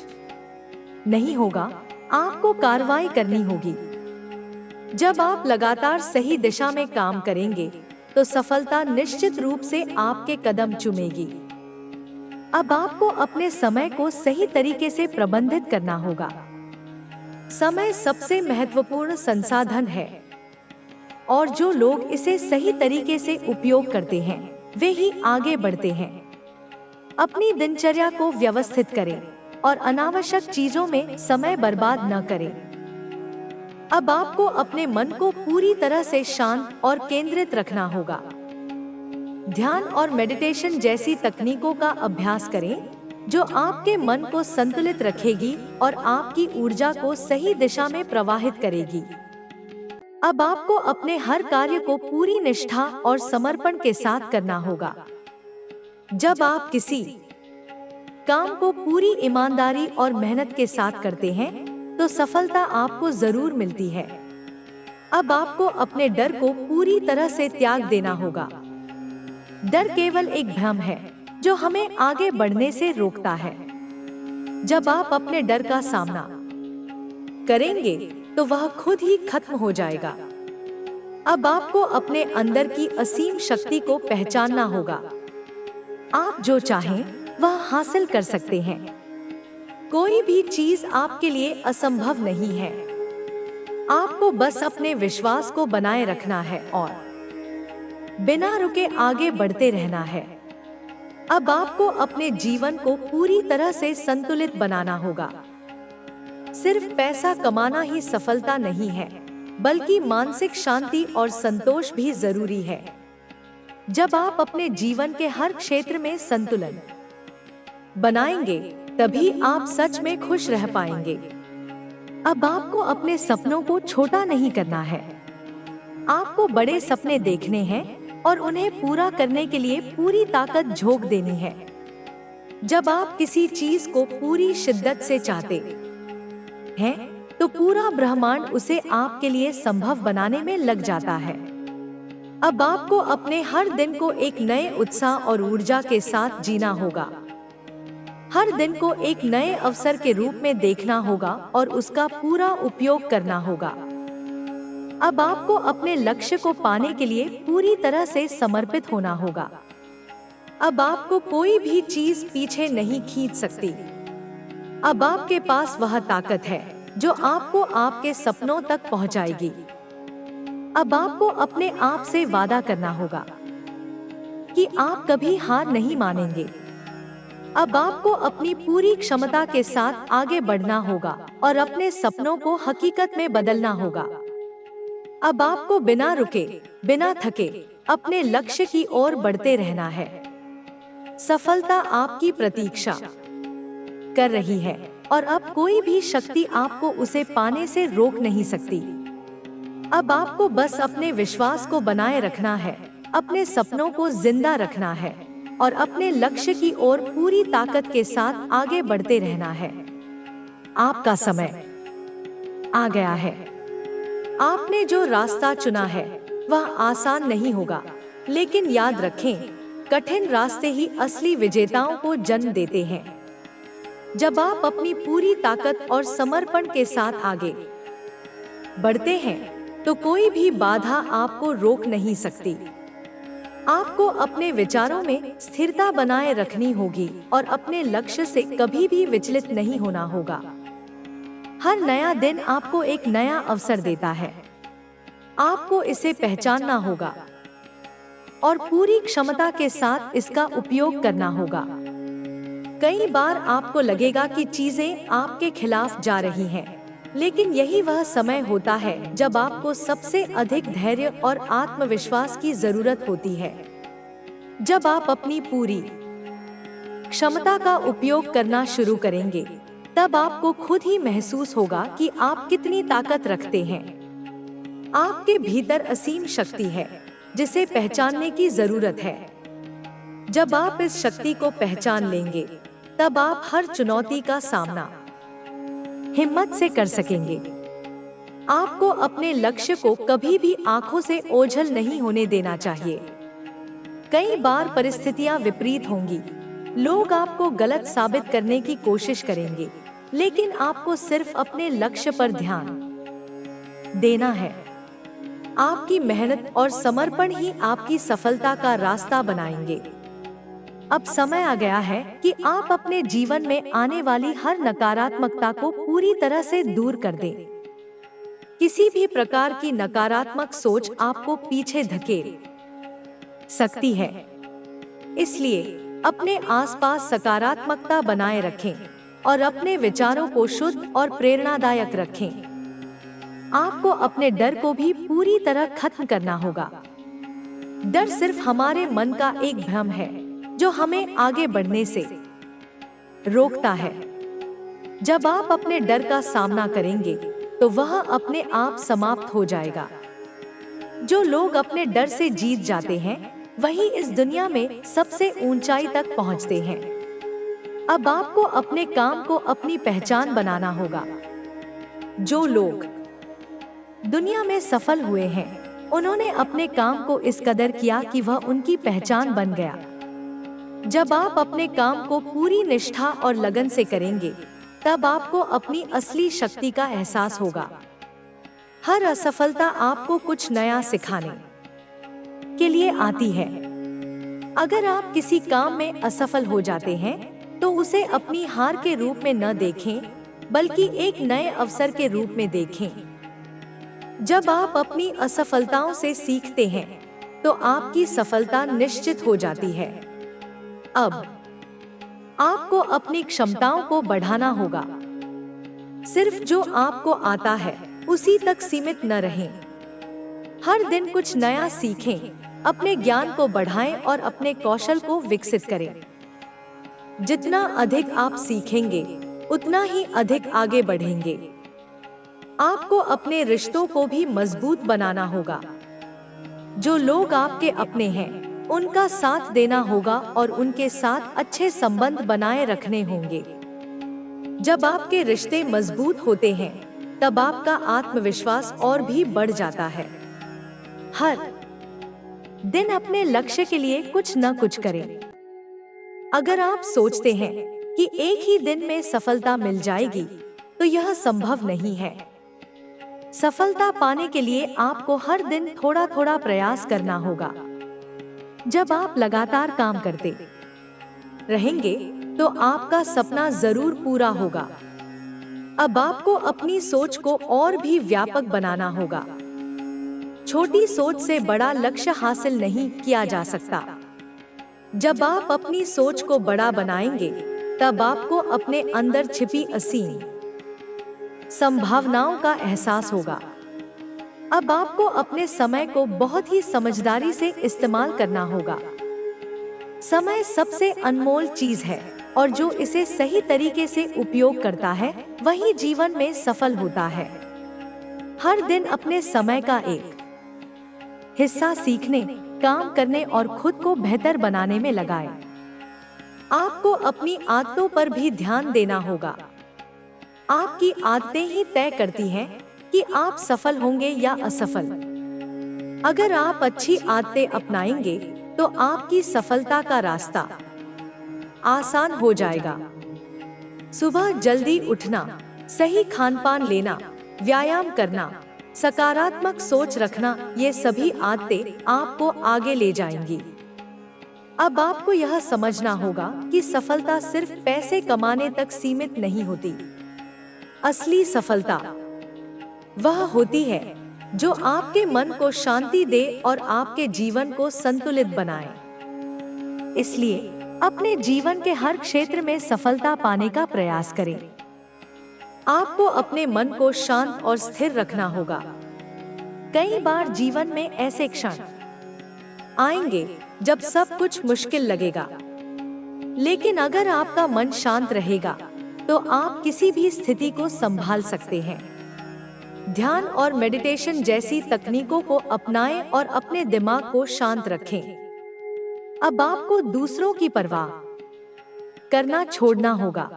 नहीं होगा, आपको कार्रवाई करनी होगी। जब आप लगातार सही दिशा में काम करेंगे, तो सफलता निश्चित रूप से आपके कदम चूमेगी। अब आपको अपने समय को सही तरीके से प्रबंधित करना होगा। समय सबसे महत्वपूर्ण संसाधन है, और जो लोग इसे सही तरीके से उपयोग करते हैं, वे ही आगे बढ़ते हैं। अपनी दिनचर्या को व्यवस्थित करें और अनावश्यक चीजों में समय बर्बाद न करें। अब आपको अपने मन को पूरी तरह से शांत और केंद्रित रखना होगा। ध्यान और मेडिटेशन जैसी तकनीकों का अभ्यास करें, जो आपके मन को संतुलित रखेगी और आपकी ऊर्जा को सही दिशा में प्रवाहित करेगी। अब आपको अपने हर कार्य को पूरी निष्ठा और समर्पण के साथ करना होगा। जब आप किसी काम को पूरी ईमानदारी और मेहनत के साथ करते हैं, तो सफलता आपको जरूर मिलती है। अब आपको अपने डर को पूरी तरह से त्याग देना होगा। डर केवल एक भ्रम है, जो हमें आगे बढ़ने से रोकता है। जब आप अपने डर का सामना करेंगे, तो वह खुद ही खत्म हो जाएगा। अब आपको अपने अंदर की असीम शक्ति को पहचानना होगा। आप जो चाहें, वह हासिल कर सकते हैं। कोई भी चीज आपके लिए असंभव नहीं है। आपको बस अपने विश्वास को बनाए रखना है और बिना रुके आगे बढ़ते रहना है। अब आपको अपने जीवन को पूरी तरह से संतुलित बनाना होगा। सिर्फ पैसा कमाना ही सफलता नहीं है, बल्कि मानसिक शांति और संतोष भी जरूरी है। जब आप अपने जीवन के हर क्षेत्र में संतुलन बनाएंगे, तभी आप सच में खुश रह पाएंगे। अब आपको अपने सपनों को छोटा नहीं करना है। आपको बड़े सपने देखने हैं और उन्हें पूरा करने के लिए पूरी ताकत झोंक देनी है। जब आप किसी चीज को पूरी शिद्दत से चाहते हैं, तो पूरा ब्रह्मांड उसे आपके लिए संभव बनाने में लग जाता है। अब आपको अपने हर दिन को एक नए उत्साह और ऊर्जा के साथ जीना होगा। हर दिन को एक नए अवसर के रूप में देखना होगा और उसका पूरा उपयोग करना होगा। अब आपको अपने लक्ष्य को पाने के लिए पूरी तरह से समर्पित होना होगा। अब आपको कोई भी चीज पीछे नहीं खींच सकती। अब आपके पास वह ताकत है जो आपको आपके सपनों तक पहुंचाएगी। अब आपको अपने आप से वादा करना होगा कि आप कभी हार नहीं मानेंगे। अब आपको अपनी पूरी क्षमता के साथ आगे बढ़ना होगा और अपने सपनों को हकीकत में बदलना होगा। अब आपको बिना रुके, बिना थके अपने लक्ष्य की ओर बढ़ते रहना है। सफलता आपकी प्रतीक्षा कर रही है और अब कोई भी शक्ति आपको उसे पाने से रोक नहीं सकती। अब आपको बस अपने विश्वास को बनाए रखना है, अपने सपनों को जिंदा रखना है और अपने लक्ष्य की ओर पूरी ताकत के साथ आगे बढ़ते रहना है। आपका समय आ गया है। आपने जो रास्ता चुना है वह आसान नहीं होगा, लेकिन याद रखें, कठिन रास्ते ही असली विजेताओं को जन्म देते हैं। जब आप अपनी पूरी ताकत और समर्पण के साथ आगे बढ़ते हैं, तो कोई भी बाधा आपको रोक नहीं सकती। आपको अपने विचारों में स्थिरता बनाए रखनी होगी और अपने लक्ष्य से कभी भी विचलित नहीं होना होगा। हर नया दिन आपको एक नया अवसर देता है। आपको इसे पहचानना होगा और पूरी क्षमता के साथ इसका उपयोग करना होगा। कई बार आपको लगेगा कि चीजें आपके खिलाफ जा रही हैं, लेकिन यही वह समय होता है जब आपको सबसे अधिक धैर्य और आत्मविश्वास की जरूरत होती है। जब आप अपनी पूरी क्षमता का उपयोग करना शुरू करेंगे, तब आपको खुद ही महसूस होगा कि आप कितनी ताकत रखते हैं। आपके भीतर असीम शक्ति है जिसे पहचानने की जरूरत है। जब आप इस शक्ति को पहचान लेंगे, तब आप हर चुनौती का सामना हिम्मत से कर सकेंगे। आपको अपने लक्ष्य को कभी भी आंखों से ओझल नहीं होने देना चाहिए। कई बार परिस्थितियां विपरीत होंगी, लोग आपको गलत साबित करने की कोशिश करेंगे, लेकिन आपको सिर्फ अपने लक्ष्य पर ध्यान देना है। आपकी मेहनत और समर्पण ही आपकी सफलता का रास्ता बनाएंगे। अब समय आ गया है कि आप अपने जीवन में आने वाली हर नकारात्मकता को पूरी तरह से दूर कर दें। किसी भी प्रकार की नकारात्मक सोच आपको पीछे धकेल सकती है। इसलिए अपने आसपास सकारात्मकता बनाए रखें और अपने विचारों को शुद्ध और प्रेरणादायक रखें। आपको अपने डर को भी पूरी तरह खत्म करना होगा। डर सिर्फ हमारे मन का एक भ्रम है जो हमें आगे बढ़ने से रोकता है। जब आप अपने डर का सामना करेंगे तो वह अपने आप समाप्त हो जाएगा। जो लोग अपने डर से जीत जाते हैं, वही इस दुनिया में सबसे ऊंचाई तक पहुंचते हैं। अब आपको अपने काम को अपनी पहचान बनाना होगा। जो लोग दुनिया में सफल हुए हैं, उन्होंने अपने काम को इस कदर किया कि वह उनकी पहचान बन गया। जब आप अपने काम को पूरी निष्ठा और लगन से करेंगे, तब आपको अपनी असली शक्ति का एहसास होगा। हर असफलता आपको कुछ नया सिखाने के लिए आती है। अगर आप किसी काम में असफल हो जाते हैं, तो उसे अपनी हार के रूप में न देखें, बल्कि एक नए अवसर के रूप में देखें। जब आप अपनी असफलताओं से सीखते हैं, तो आपकी सफलता निश्चित हो जाती है। अब आपको अपनी क्षमताओं को बढ़ाना होगा। सिर्फ जो आपको आता है उसी तक सीमित न रहें। हर दिन कुछ नया सीखें, अपने ज्ञान को बढ़ाएं और अपने कौशल को विकसित करें। जितना अधिक आप सीखेंगे, उतना ही अधिक आगे बढ़ेंगे। आपको अपने रिश्तों को भी मजबूत बनाना होगा। जो लोग आपके अपने हैं, उनका साथ देना होगा और उनके साथ अच्छे संबंध बनाए रखने होंगे। जब आपके रिश्ते मजबूत होते हैं, तब आपका आत्मविश्वास और भी बढ़ जाता है। हर दिन अपने लक्ष्य के लिए कुछ न कुछ करें। अगर आप सोचते हैं कि एक ही दिन में सफलता मिल जाएगी, तो यह संभव नहीं है। सफलता पाने के लिए आपको हर दिन थोड़ा थोड़ा प्रयास करना होगा। जब आप लगातार काम करते रहेंगे, तो आपका सपना जरूर पूरा होगा। अब आपको अपनी सोच को और भी व्यापक बनाना होगा। छोटी सोच से बड़ा लक्ष्य हासिल नहीं किया जा सकता। जब आप अपनी सोच को बड़ा बनाएंगे, तब आपको अपने अंदर छिपी असीम संभावनाओं का एहसास होगा। अब आपको अपने समय को बहुत ही समझदारी से इस्तेमाल करना होगा। समय सबसे अनमोल चीज है और जो इसे सही तरीके से उपयोग करता है, वही जीवन में सफल होता है। हर दिन अपने समय का एक हिस्सा सीखने, काम करने और खुद को बेहतर बनाने में लगाएं। आपको अपनी आदतों पर भी ध्यान देना होगा। आपकी आदतें ही तय करती हैं कि आप सफल होंगे या असफल। अगर आप अच्छी आदतें अपनाएंगे, तो आपकी सफलता का रास्ता आसान हो जाएगा। सुबह जल्दी उठना, सही खान-पान लेना, व्यायाम करना, सकारात्मक सोच रखना, ये सभी आदतें आपको आगे ले जाएंगी। अब आपको यह समझना होगा कि सफलता सिर्फ पैसे कमाने तक सीमित नहीं होती। असली सफलता वह होती है जो आपके मन को शांति दे और आपके जीवन को संतुलित बनाए। इसलिए अपने जीवन के हर क्षेत्र में सफलता पाने का प्रयास करें। आपको अपने मन को शांत और स्थिर रखना होगा। कई बार जीवन में ऐसे क्षण आएंगे जब सब कुछ मुश्किल लगेगा, लेकिन अगर आपका मन शांत रहेगा, तो आप किसी भी स्थिति को संभाल सकते हैं। ध्यान और मेडिटेशन जैसी तकनीकों को अपनाएं और अपने दिमाग को शांत रखें। अब आपको दूसरों की परवाह करना छोड़ना होगा।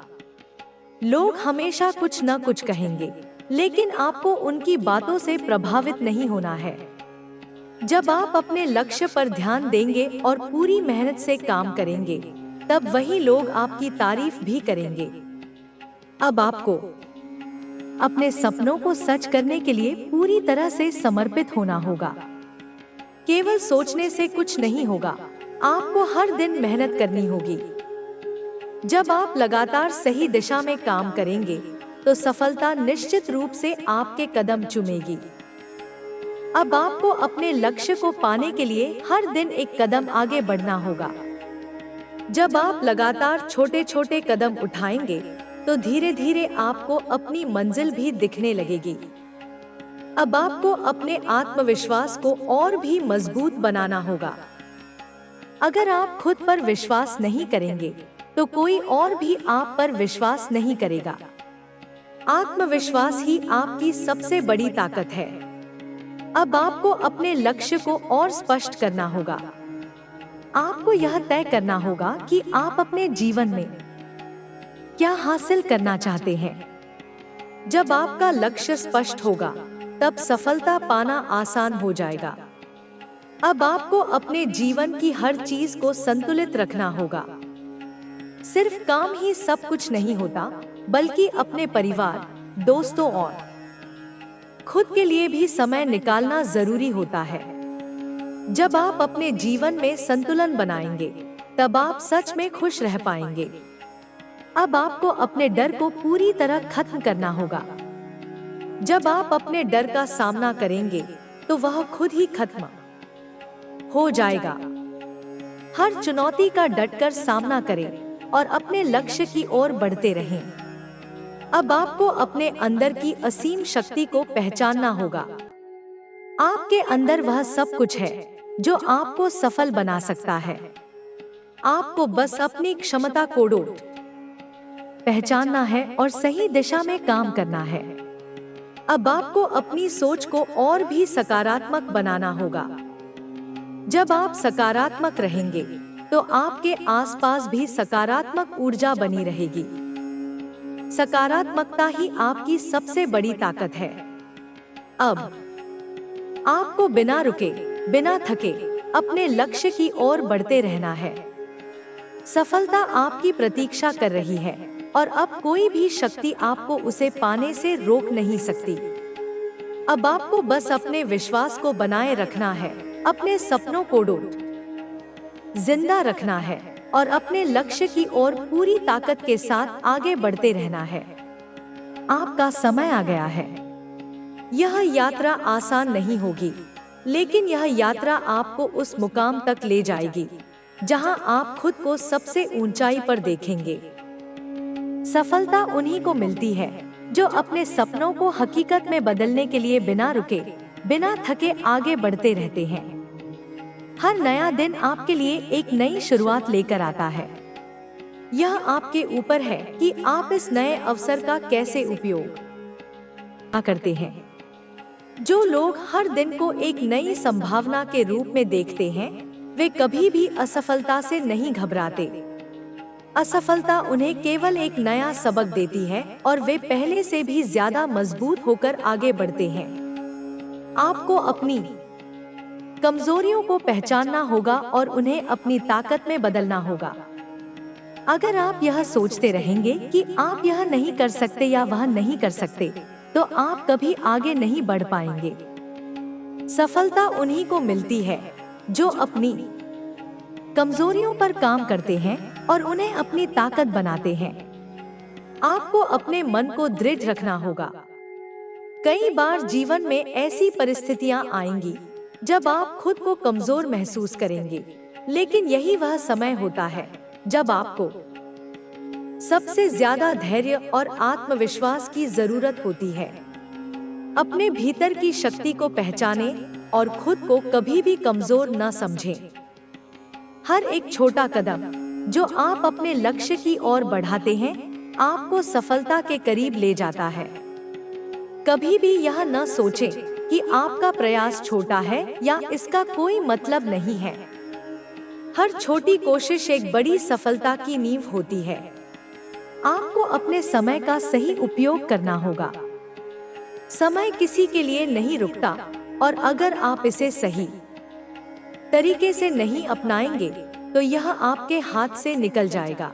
लोग हमेशा कुछ न कुछ कहेंगे, लेकिन आपको उनकी बातों से प्रभावित नहीं होना है। जब आप अपने लक्ष्य पर ध्यान देंगे और पूरी मेहनत से काम करेंगे, तब वही लोग आपकी तारीफ भी करेंगे। अब आपको अपने सपनों को सच करने के लिए पूरी तरह से समर्पित होना होगा। केवल सोचने से कुछ नहीं होगा, आपको हर दिन मेहनत करनी होगी। जब आप लगातार सही दिशा में काम करेंगे, तो सफलता निश्चित रूप से आपके कदम चूमेगी। अब आपको अपने लक्ष्य को पाने के लिए हर दिन एक कदम आगे बढ़ना होगा। जब आप लगातार छोटे छोटे कदम उठाएंगे, तो धीरे धीरे आपको अपनी मंजिल भी दिखने लगेगी। अब आपको अपने आत्मविश्वास को और भी मजबूत बनाना होगा। अगर आप खुद पर विश्वास नहीं करेंगे, तो कोई और भी आप पर विश्वास नहीं करेगा। आत्मविश्वास ही आपकी सबसे बड़ी ताकत है। अब आपको अपने लक्ष्य को और स्पष्ट करना होगा। आपको यह तय करना होगा कि आप अपने जीवन में क्या हासिल करना चाहते हैं। जब आपका लक्ष्य स्पष्ट होगा, तब सफलता पाना आसान हो जाएगा। अब आपको अपने जीवन की हर चीज को संतुलित रखना होगा। सिर्फ काम ही सब कुछ नहीं होता, बल्कि अपने परिवार, दोस्तों और खुद के लिए भी समय निकालना जरूरी होता है। जब आप अपने जीवन में संतुलन बनाएंगे, तब आप सच में खुश रह पाएंगे। अब आपको अपने डर को पूरी तरह खत्म करना होगा। जब आप अपने डर का सामना करेंगे, तो वह खुद ही खत्म हो जाएगा। हर चुनौती का डटकर सामना करें और अपने लक्ष्य की ओर बढ़ते रहें। अब आपको अपने अंदर की असीम शक्ति को पहचानना होगा। आपके अंदर वह सब कुछ है जो आपको सफल बना सकता है। आपको बस अपनी क्षमता को पहचानना है और सही दिशा में काम करना है। अब आपको अपनी सोच को और भी सकारात्मक बनाना होगा। जब आप सकारात्मक रहेंगे, तो आपके आसपास भी सकारात्मक ऊर्जा बनी रहेगी। सकारात्मकता ही आपकी सबसे बड़ी ताकत है। अब आपको बिना रुके, बिना थके अपने लक्ष्य की ओर बढ़ते रहना है। सफलता आपकी प्रतीक्षा कर रही है और अब कोई भी शक्ति आपको उसे पाने से रोक नहीं सकती। अब आपको बस अपने विश्वास को बनाए रखना है, अपने सपनों को जिंदा रखना है और अपने लक्ष्य की ओर पूरी ताकत के साथ आगे बढ़ते रहना है। आपका समय आ गया है। यह यात्रा आसान नहीं होगी, लेकिन यह यात्रा आपको उस मुकाम तक ले जाएगी जहां आप खुद को सबसे ऊंचाई पर देखेंगे। सफलता उन्हीं को मिलती है जो अपने सपनों को हकीकत में बदलने के लिए बिना रुके, बिना थके आगे बढ़ते रहते हैं। हर नया दिन आपके लिए एक नई शुरुआत लेकर आता है। यह आपके ऊपर है कि आप इस नए अवसर का कैसे उपयोग करते हैं। जो लोग हर दिन को एक नई संभावना के रूप में देखते हैं, वे कभी भी असफलता से नहीं घबराते। असफलता उन्हें केवल एक नया सबक देती है और वे पहले से भी ज्यादा मजबूत होकर आगे बढ़ते हैं। आपको अपनी कमजोरियों को पहचानना होगा और उन्हें अपनी ताकत में बदलना होगा। अगर आप यह सोचते रहेंगे कि आप यह नहीं कर सकते या वह नहीं कर सकते, तो आप कभी आगे नहीं बढ़ पाएंगे। सफलता उन्हीं को मिलती है जो अपनी कमजोरियों पर काम करते हैं और उन्हें अपनी ताकत बनाते हैं। आपको अपने मन को दृढ़ रखना होगा। कई बार जीवन में ऐसी परिस्थितियां आएंगी जब आप खुद को कमजोर महसूस करेंगे, लेकिन यही वह समय होता है जब आपको सबसे ज्यादा धैर्य और आत्मविश्वास की जरूरत होती है। अपने भीतर की शक्ति को पहचानें और खुद को कभी भी कमजोर न समझें। हर एक छोटा कदम जो आप अपने लक्ष्य की ओर बढ़ाते हैं, आपको सफलता के करीब ले जाता है। कभी भी यह न सोचें कि आपका प्रयास छोटा है या इसका कोई मतलब नहीं है। हर छोटी कोशिश एक बड़ी सफलता की नींव होती है। आपको अपने समय का सही उपयोग करना होगा। समय किसी के लिए नहीं रुकता और अगर आप इसे सही तरीके से नहीं अपनाएंगे तो यह आपके हाथ से निकल जाएगा।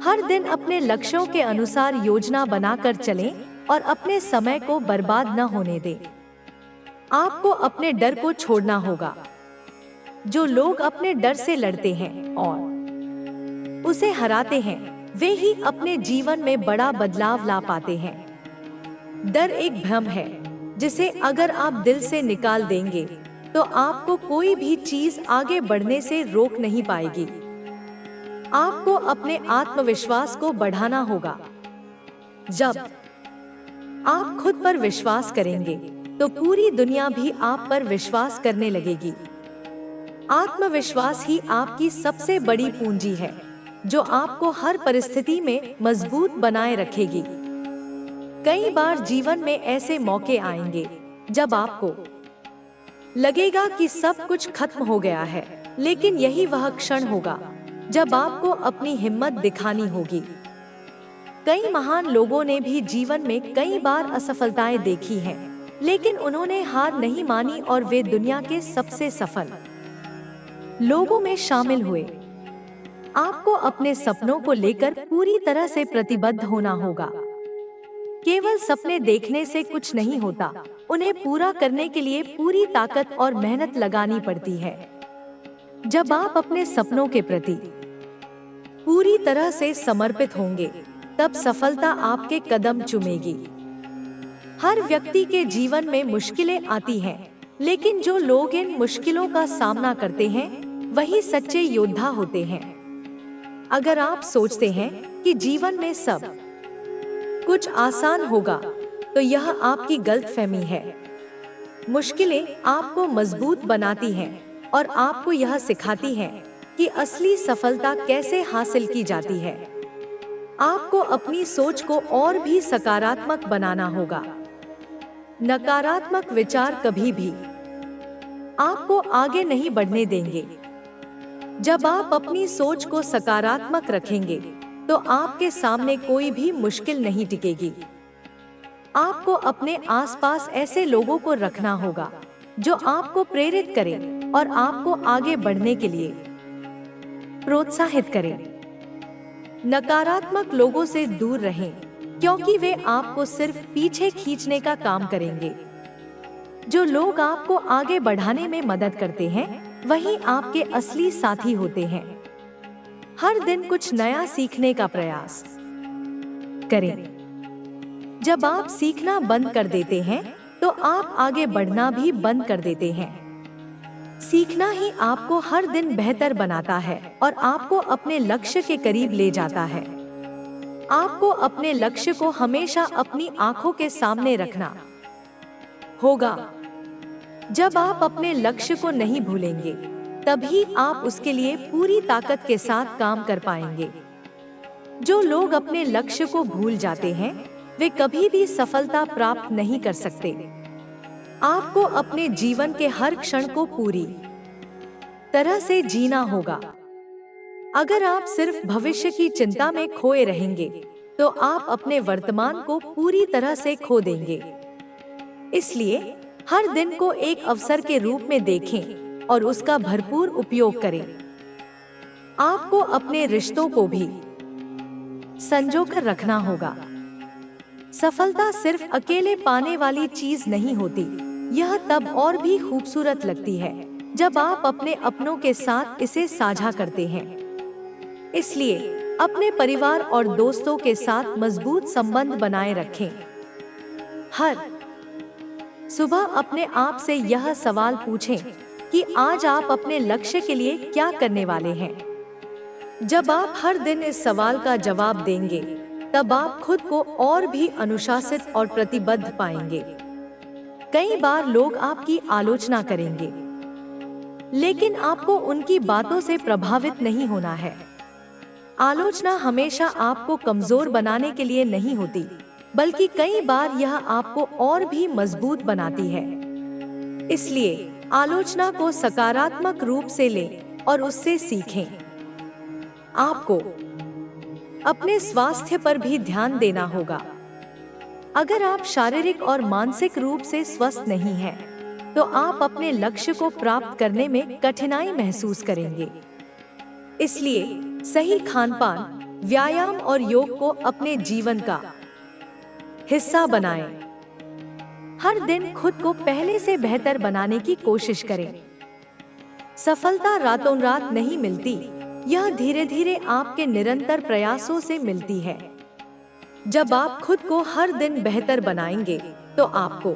हर दिन अपने लक्ष्यों के अनुसार योजना बनाकर चलें और अपने समय को बर्बाद न होने दें। आपको अपने डर को छोड़ना होगा। जो लोग अपने डर से लड़ते हैं और उसे हराते हैं, वे ही अपने जीवन में बड़ा बदलाव ला पाते हैं। डर एक भ्रम है जिसे अगर आप दिल से निकाल देंगे तो आपको कोई भी चीज आगे बढ़ने से रोक नहीं पाएगी। आपको अपने आत्मविश्वास को बढ़ाना होगा। जब आप खुद पर विश्वास करेंगे तो पूरी दुनिया भी आप पर विश्वास करने लगेगी। आत्मविश्वास ही आपकी सबसे बड़ी पूंजी है जो आपको हर परिस्थिति में मजबूत बनाए रखेगी। कई बार जीवन में ऐसे मौके आएंगे जब आपको लगेगा कि सब कुछ खत्म हो गया है, लेकिन यही वह क्षण होगा जब आपको अपनी हिम्मत दिखानी होगी। कई महान लोगों ने भी जीवन में कई बार असफलताएं देखी हैं, लेकिन उन्होंने हार नहीं मानी और वे दुनिया के सबसे सफल लोगों में शामिल हुए। आपको अपने सपनों को लेकर पूरी तरह से प्रतिबद्ध होना होगा। केवल सपने देखने से कुछ नहीं होता, उन्हें पूरा करने के लिए पूरी ताकत और मेहनत लगानी पड़ती है। जब आप अपने सपनों के प्रति पूरी तरह से समर्पित होंगे, तब सफलता आपके कदम चूमेगी। हर व्यक्ति के जीवन में मुश्किलें आती हैं, लेकिन जो लोग इन मुश्किलों का सामना करते हैं, वही सच्चे योद्धा होते हैं। अगर आप सोचते हैं कि जीवन में सब कुछ आसान होगा, तो यह आपकी गलतफहमी है। मुश्किलें आपको मजबूत बनाती हैं और आपको यह सिखाती हैं कि असली सफलता कैसे हासिल की जाती है। आपको अपनी सोच को और भी सकारात्मक बनाना होगा। नकारात्मक विचार कभी भी आपको आगे नहीं बढ़ने देंगे। जब आप अपनी सोच को सकारात्मक रखेंगे, तो आपके सामने कोई भी मुश्किल नहीं टिकेगी। आपको अपने आसपास ऐसे लोगों को रखना होगा जो आपको प्रेरित करें और आपको आगे बढ़ने के लिए प्रोत्साहित करें। नकारात्मक लोगों से दूर रहें, क्योंकि वे आपको सिर्फ पीछे खींचने का काम करेंगे। जो लोग आपको आगे बढ़ाने में मदद करते हैं, वही आपके असली साथी होते हैं। हर दिन कुछ नया सीखने का प्रयास करें। जब आप सीखना बंद कर देते हैं, तो आप आगे बढ़ना भी बंद कर देते हैं। सीखना ही आपको हर दिन बेहतर बनाता है और आपको अपने लक्ष्य के करीब ले जाता है। आपको अपने लक्ष्य को हमेशा अपनी आंखों के सामने रखना होगा। जब आप अपने लक्ष्य को नहीं भूलेंगे, तभी आप उसके लिए पूरी ताकत के साथ काम कर पाएंगे। जो लोग अपने लक्ष्य को भूल जाते हैं, वे कभी भी सफलता प्राप्त नहीं कर सकते। आपको अपने जीवन के हर क्षण को पूरी तरह से जीना होगा। अगर आप सिर्फ भविष्य की चिंता में खोए रहेंगे, तो आप अपने वर्तमान को पूरी तरह से खो देंगे। इसलिए हर दिन को एक अवसर के रूप में देखें और उसका भरपूर उपयोग करें। आपको अपने रिश्तों को भी संजोकर रखना होगा। सफलता सिर्फ अकेले पाने वाली चीज नहीं होती। यह तब और भी खूबसूरत लगती है जब आप अपने अपनों के साथ इसे साझा करते हैं। इसलिए अपने परिवार और दोस्तों के साथ मजबूत संबंध बनाए रखें। हर सुबह अपने आप से यह सवाल पूछें कि आज आप अपने लक्ष्य के लिए क्या करने वाले हैं। जब आप हर दिन इस सवाल का जवाब देंगे, तब आप खुद को और भी अनुशासित और प्रतिबद्ध पाएंगे। कई बार लोग आपकी आलोचना करेंगे, लेकिन आपको उनकी बातों से प्रभावित नहीं होना है। आलोचना हमेशा आपको कमजोर बनाने के लिए नहीं होती, बल्कि कई बार यह आपको और भी मजबूत बनाती है। इसलिए आलोचना को सकारात्मक रूप से लें और उससे सीखें। आपको अपने स्वास्थ्य पर भी ध्यान देना होगा। अगर आप शारीरिक और मानसिक रूप से स्वस्थ नहीं हैं, तो आप अपने लक्ष्य को प्राप्त करने में कठिनाई महसूस करेंगे। इसलिए सही खानपान, व्यायाम और योग को अपने जीवन का हिस्सा बनाएं। हर दिन खुद को पहले से बेहतर बनाने की कोशिश करें। सफलता रातों रात नहीं मिलती, यह धीरे धीरे आपके निरंतर प्रयासों से मिलती है। जब आप खुद को हर दिन बेहतर बनाएंगे, तो आपको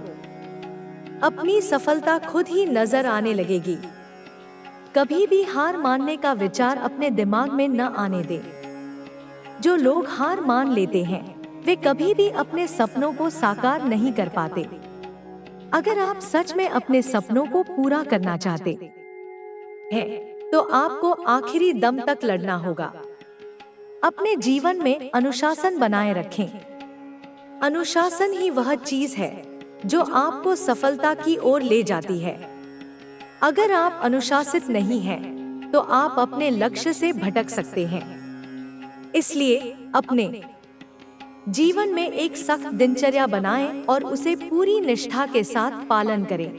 अपनी सफलता खुद ही नजर आने लगेगी। कभी भी हार मानने का विचार अपने दिमाग में न आने दें। जो लोग हार मान लेते हैं, वे कभी भी अपने सपनों को साकार नहीं कर पाते। अगर आप सच में अपने सपनों को पूरा करना चाहते हैं, तो आपको आखिरी दम तक लड़ना होगा। अपने जीवन में अनुशासन बनाए रखें। अनुशासन ही वह चीज है जो आपको सफलता की ओर ले जाती है। अगर आप अनुशासित नहीं हैं, तो आप अपने लक्ष्य से भटक सकते हैं। इसलिए अपने जीवन में एक सख्त दिनचर्या बनाएं और उसे पूरी निष्ठा के साथ पालन करें।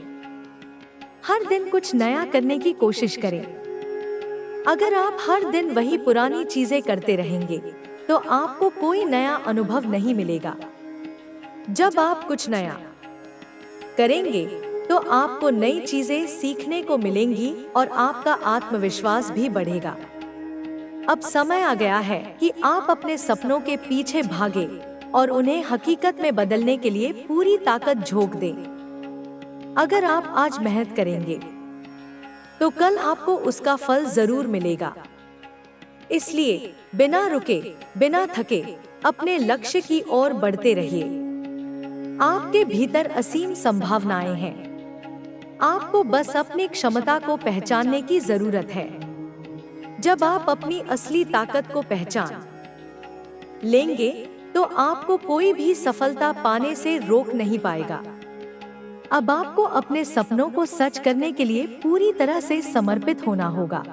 हर दिन कुछ नया करने की कोशिश करें। अगर आप हर दिन वही पुरानी चीजें करते रहेंगे, तो आपको कोई नया अनुभव नहीं मिलेगा। जब आप कुछ नया करेंगे, तो आपको नई चीजें सीखने को मिलेंगी और आपका आत्मविश्वास भी बढ़ेगा। अब समय आ गया है कि आप अपने सपनों के पीछे भागे और उन्हें हकीकत में बदलने के लिए पूरी ताकत झोंक दें। अगर आप आज मेहनत करेंगे, तो कल आपको उसका फल जरूर मिलेगा। इसलिए बिना रुके, बिना थके अपने लक्ष्य की ओर बढ़ते रहिए। आपके भीतर असीम संभावनाएं हैं। आपको बस अपनी क्षमता को पहचानने की जरूरत है। जब आप अपनी असली ताकत को पहचान लेंगे, तो आपको कोई भी सफलता पाने से रोक नहीं पाएगा। अब आपको अपने सपनों को सच करने के लिए पूरी तरह से समर्पित होना होगा।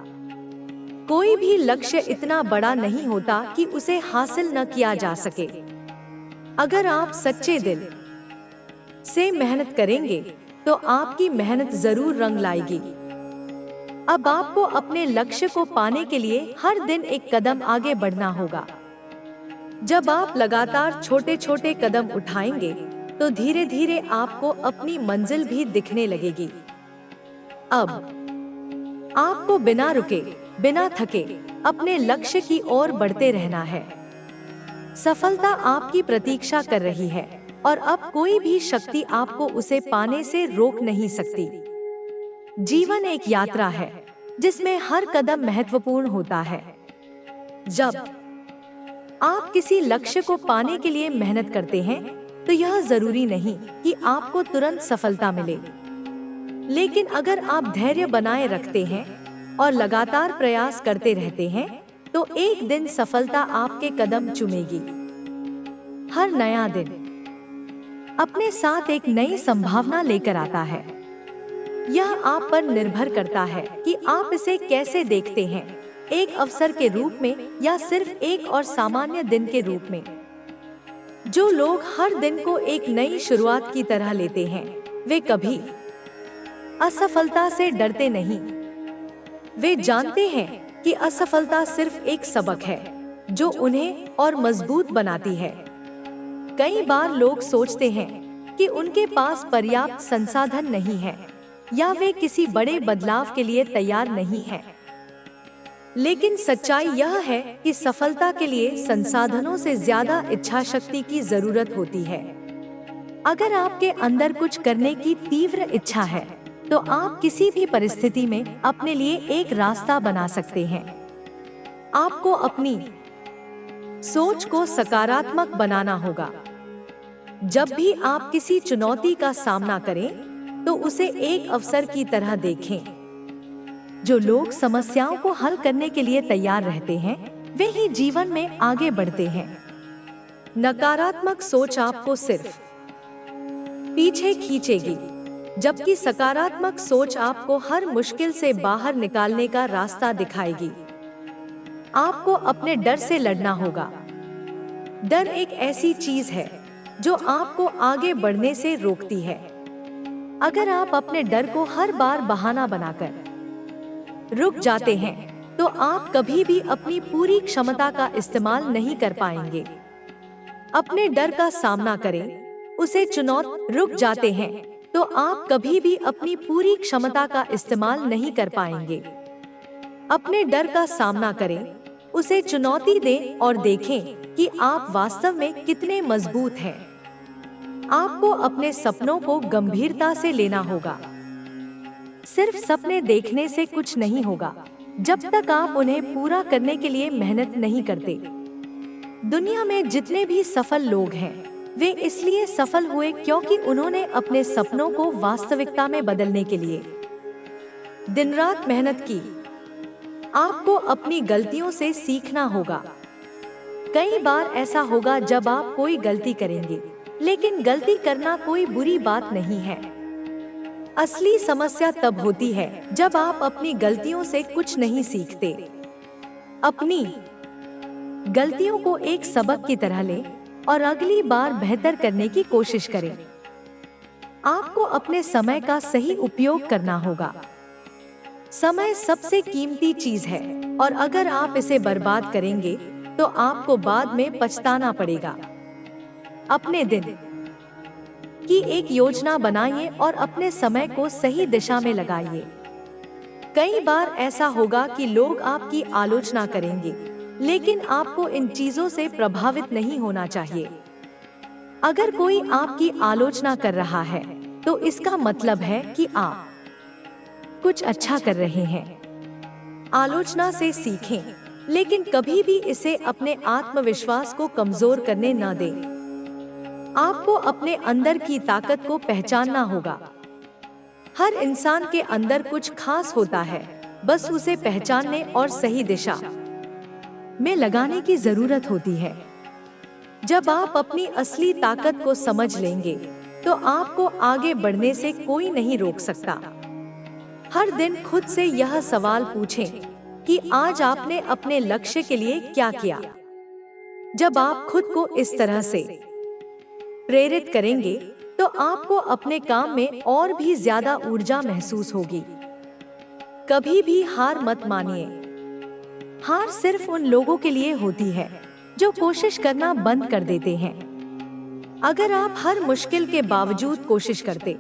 कोई भी लक्ष्य इतना बड़ा नहीं होता कि उसे हासिल न किया जा सके। अगर आप सच्चे दिल से मेहनत करेंगे, तो आपकी मेहनत जरूर रंग लाएगी। अब आपको अपने लक्ष्य को पाने के लिए हर दिन एक कदम आगे बढ़ना होगा। जब आप लगातार छोटे छोटे कदम उठाएंगे, तो धीरे धीरे आपको अपनी मंजिल भी दिखने लगेगी। अब आपको बिना रुके, बिना थके अपने लक्ष्य की ओर बढ़ते रहना है। सफलता आपकी प्रतीक्षा कर रही है और अब कोई भी शक्ति आपको उसे पाने से रोक नहीं सकती। जीवन एक यात्रा है जिसमें हर कदम महत्वपूर्ण होता है। जब आप किसी लक्ष्य को पाने के लिए मेहनत करते हैं, तो यह जरूरी नहीं कि आपको तुरंत सफलता मिले। लेकिन अगर आप धैर्य बनाए रखते हैं और लगातार प्रयास करते रहते हैं, तो एक दिन सफलता आपके कदम चूमेगी। हर नया दिन अपने साथ एक नई संभावना लेकर आता है। यह आप पर निर्भर करता है कि आप इसे कैसे देखते हैं, एक अवसर के रूप में या सिर्फ एक और सामान्य दिन के रूप में। जो लोग हर दिन को एक नई शुरुआत की तरह लेते हैं, वे कभी असफलता से डरते नहीं। वे जानते हैं कि असफलता सिर्फ एक सबक है जो उन्हें और मजबूत बनाती है। कई बार लोग सोचते हैं कि उनके पास पर्याप्त संसाधन नहीं है या वे किसी बड़े बदलाव के लिए तैयार नहीं हैं। लेकिन सच्चाई यह है कि सफलता के लिए संसाधनों से ज्यादा इच्छा शक्ति की जरूरत होती है। अगर आपके अंदर कुछ करने की तीव्र इच्छा है, तो आप किसी भी परिस्थिति में अपने लिए एक रास्ता बना सकते हैं। आपको अपनी सोच को सकारात्मक बनाना होगा। जब भी आप किसी चुनौती का सामना करें, तो उसे एक अवसर की तरह देखें। जो लोग समस्याओं को हल करने के लिए तैयार रहते हैं, वे ही जीवन में आगे बढ़ते हैं। नकारात्मक सोच आपको सिर्फ पीछे खींचेगी, जबकि सकारात्मक सोच आपको हर मुश्किल से बाहर निकालने का रास्ता दिखाएगी। आपको अपने डर से लड़ना होगा। डर एक ऐसी चीज है जो आपको आगे बढ़ने से रोकती है। अगर आप अपने डर को हर बार बहाना बनाकर रुक जाते हैं, तो आप कभी भी अपनी पूरी क्षमता का इस्तेमाल नहीं कर पाएंगे। अपने डर का सामना करें, उसे चुनौती रुक जाते हैं तो आप कभी भी अपनी पूरी क्षमता का इस्तेमाल नहीं कर पाएंगे। अपने डर का सामना करें, उसे चुनौती दें और देखें कि आप वास्तव में कितने मजबूत हैं। आपको अपने सपनों को गंभीरता से लेना होगा। सिर्फ सपने देखने से कुछ नहीं होगा जब तक आप उन्हें पूरा करने के लिए मेहनत नहीं करते। दुनिया में जितने भी सफल लोग हैं, वे इसलिए सफल हुए क्योंकि उन्होंने अपने सपनों को वास्तविकता में बदलने के लिए दिन रात मेहनत की। आपको अपनी गलतियों से सीखना होगा। कई बार ऐसा होगा जब आप कोई गलती करेंगे, लेकिन गलती करना कोई बुरी बात नहीं है। असली समस्या तब होती है जब आप अपनी गलतियों से कुछ नहीं सीखते। अपनी गलतियों को एक सबक की तरह लें और अगली बार बेहतर करने की कोशिश करें। आपको अपने समय का सही उपयोग करना होगा। समय सबसे कीमती चीज है और अगर आप इसे बर्बाद करेंगे तो आपको बाद में पछताना पड़ेगा। अपने दिन की एक योजना बनाइए और अपने समय को सही दिशा में लगाइए। कई बार ऐसा होगा कि लोग आपकी आलोचना करेंगे, लेकिन आपको इन चीजों से प्रभावित नहीं होना चाहिए। अगर कोई आपकी आलोचना कर रहा है, तो इसका मतलब है कि आप कुछ अच्छा कर रहे हैं। आलोचना से सीखें, लेकिन कभी भी इसे अपने आत्मविश्वास को कमजोर करने न दें। आपको अपने अंदर की ताकत को पहचानना होगा। हर इंसान के अंदर कुछ खास होता है, बस उसे पहचानने और सही दिशा में लगाने की जरूरत होती है। जब आप अपनी असली ताकत को समझ लेंगे, तो आपको आगे बढ़ने से कोई नहीं रोक सकता। हर दिन खुद से यह सवाल पूछें कि आज आपने अपने लक्ष्य के लिए क्या किया। जब आप खुद को इस तरह से प्रेरित करेंगे, तो आपको अपने काम में और भी ज्यादा ऊर्जा महसूस होगी। कभी भी हार मत मानिए। हार सिर्फ उन लोगों के लिए होती है जो कोशिश करना बंद कर देते हैं। अगर आप हर मुश्किल के बावजूद कोशिश करते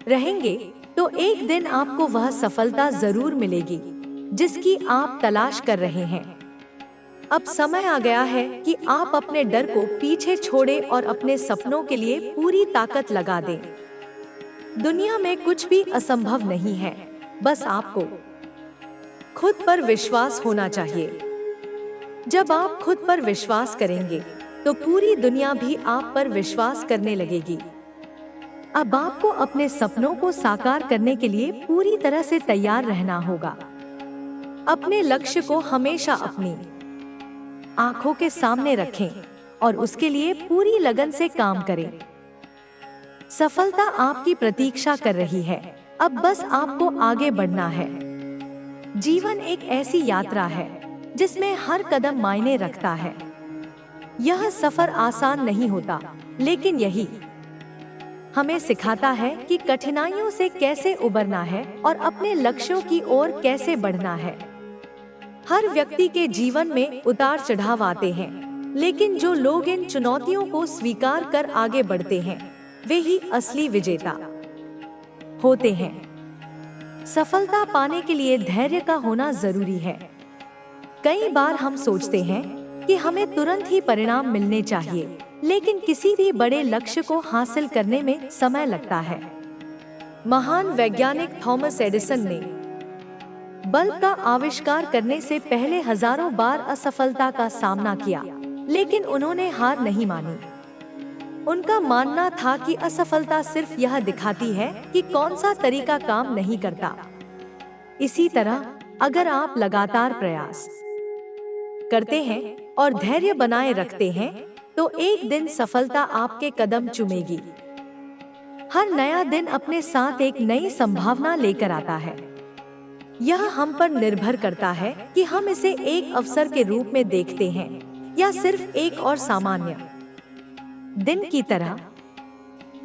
रहेंगे, तो एक दिन आपको वह सफलता जरूर मिलेगी जिसकी आप तलाश कर रहे हैं। अब समय आ गया है कि आप अपने डर को पीछे छोड़ें और अपने सपनों के लिए पूरी ताकत लगा दें। दुनिया में कुछ भी असंभव नहीं है, बस आपको खुद पर विश्वास होना चाहिए। जब आप खुद पर विश्वास करेंगे, तो पूरी दुनिया भी आप पर विश्वास करने लगेगी। अब आपको अपने सपनों को साकार करने के लिए पूरी तरह से तैयार रहना होगा। अपने लक्ष्य को हमेशा अपनी आंखों के सामने रखें और उसके लिए पूरी लगन से काम करें। सफलता आपकी प्रतीक्षा कर रही है, अब बस आपको आगे बढ़ना है। जीवन एक ऐसी यात्रा है जिसमें हर कदम मायने रखता है। यह सफर आसान नहीं होता, लेकिन यही हमें सिखाता है कि कठिनाइयों से कैसे उबरना है और अपने लक्ष्यों की ओर कैसे बढ़ना है। हर व्यक्ति के जीवन में उतार चढ़ाव आते हैं, लेकिन जो लोग इन चुनौतियों को स्वीकार कर आगे बढ़ते हैं, वे ही असली विजेता होते हैं। सफलता पाने के लिए धैर्य का होना जरूरी है। कई बार हम सोचते हैं कि हमें तुरंत ही परिणाम मिलने चाहिए, लेकिन किसी भी बड़े लक्ष्य को हासिल करने में समय लगता है। महान वैज्ञानिक थॉमस एडिसन ने बल्ब का आविष्कार करने से पहले हजारों बार असफलता का सामना किया, लेकिन उन्होंने हार नहीं मानी। उनका मानना था कि असफलता सिर्फ यह दिखाती है कि कौन सा तरीका काम नहीं करता। इसी तरह अगर आप लगातार प्रयास करते हैं और धैर्य बनाए रखते हैं, तो एक दिन सफलता आपके कदम चूमेगी। हर नया दिन अपने साथ एक नई संभावना लेकर आता है। यह हम पर निर्भर करता है कि हम इसे एक अवसर के रूप में देखते हैं या सिर्फ एक और सामान्य दिन की तरह।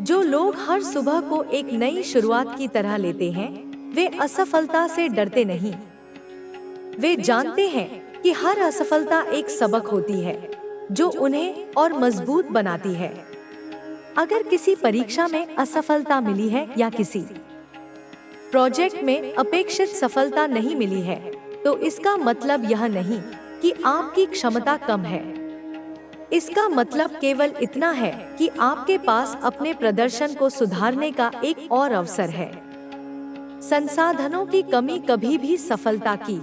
जो लोग हर सुबह को एक नई शुरुआत की तरह लेते हैं, वे असफलता से डरते नहीं। वे जानते हैं कि हर असफलता एक सबक होती है जो उन्हें और मजबूत बनाती है। अगर किसी परीक्षा में असफलता मिली है या किसी प्रोजेक्ट में अपेक्षित सफलता नहीं मिली है, तो इसका मतलब यह नहीं कि आपकी क्षमता कम है। इसका मतलब केवल इतना है कि आपके पास अपने प्रदर्शन को सुधारने का एक और अवसर है। संसाधनों की कमी कभी भी सफलता की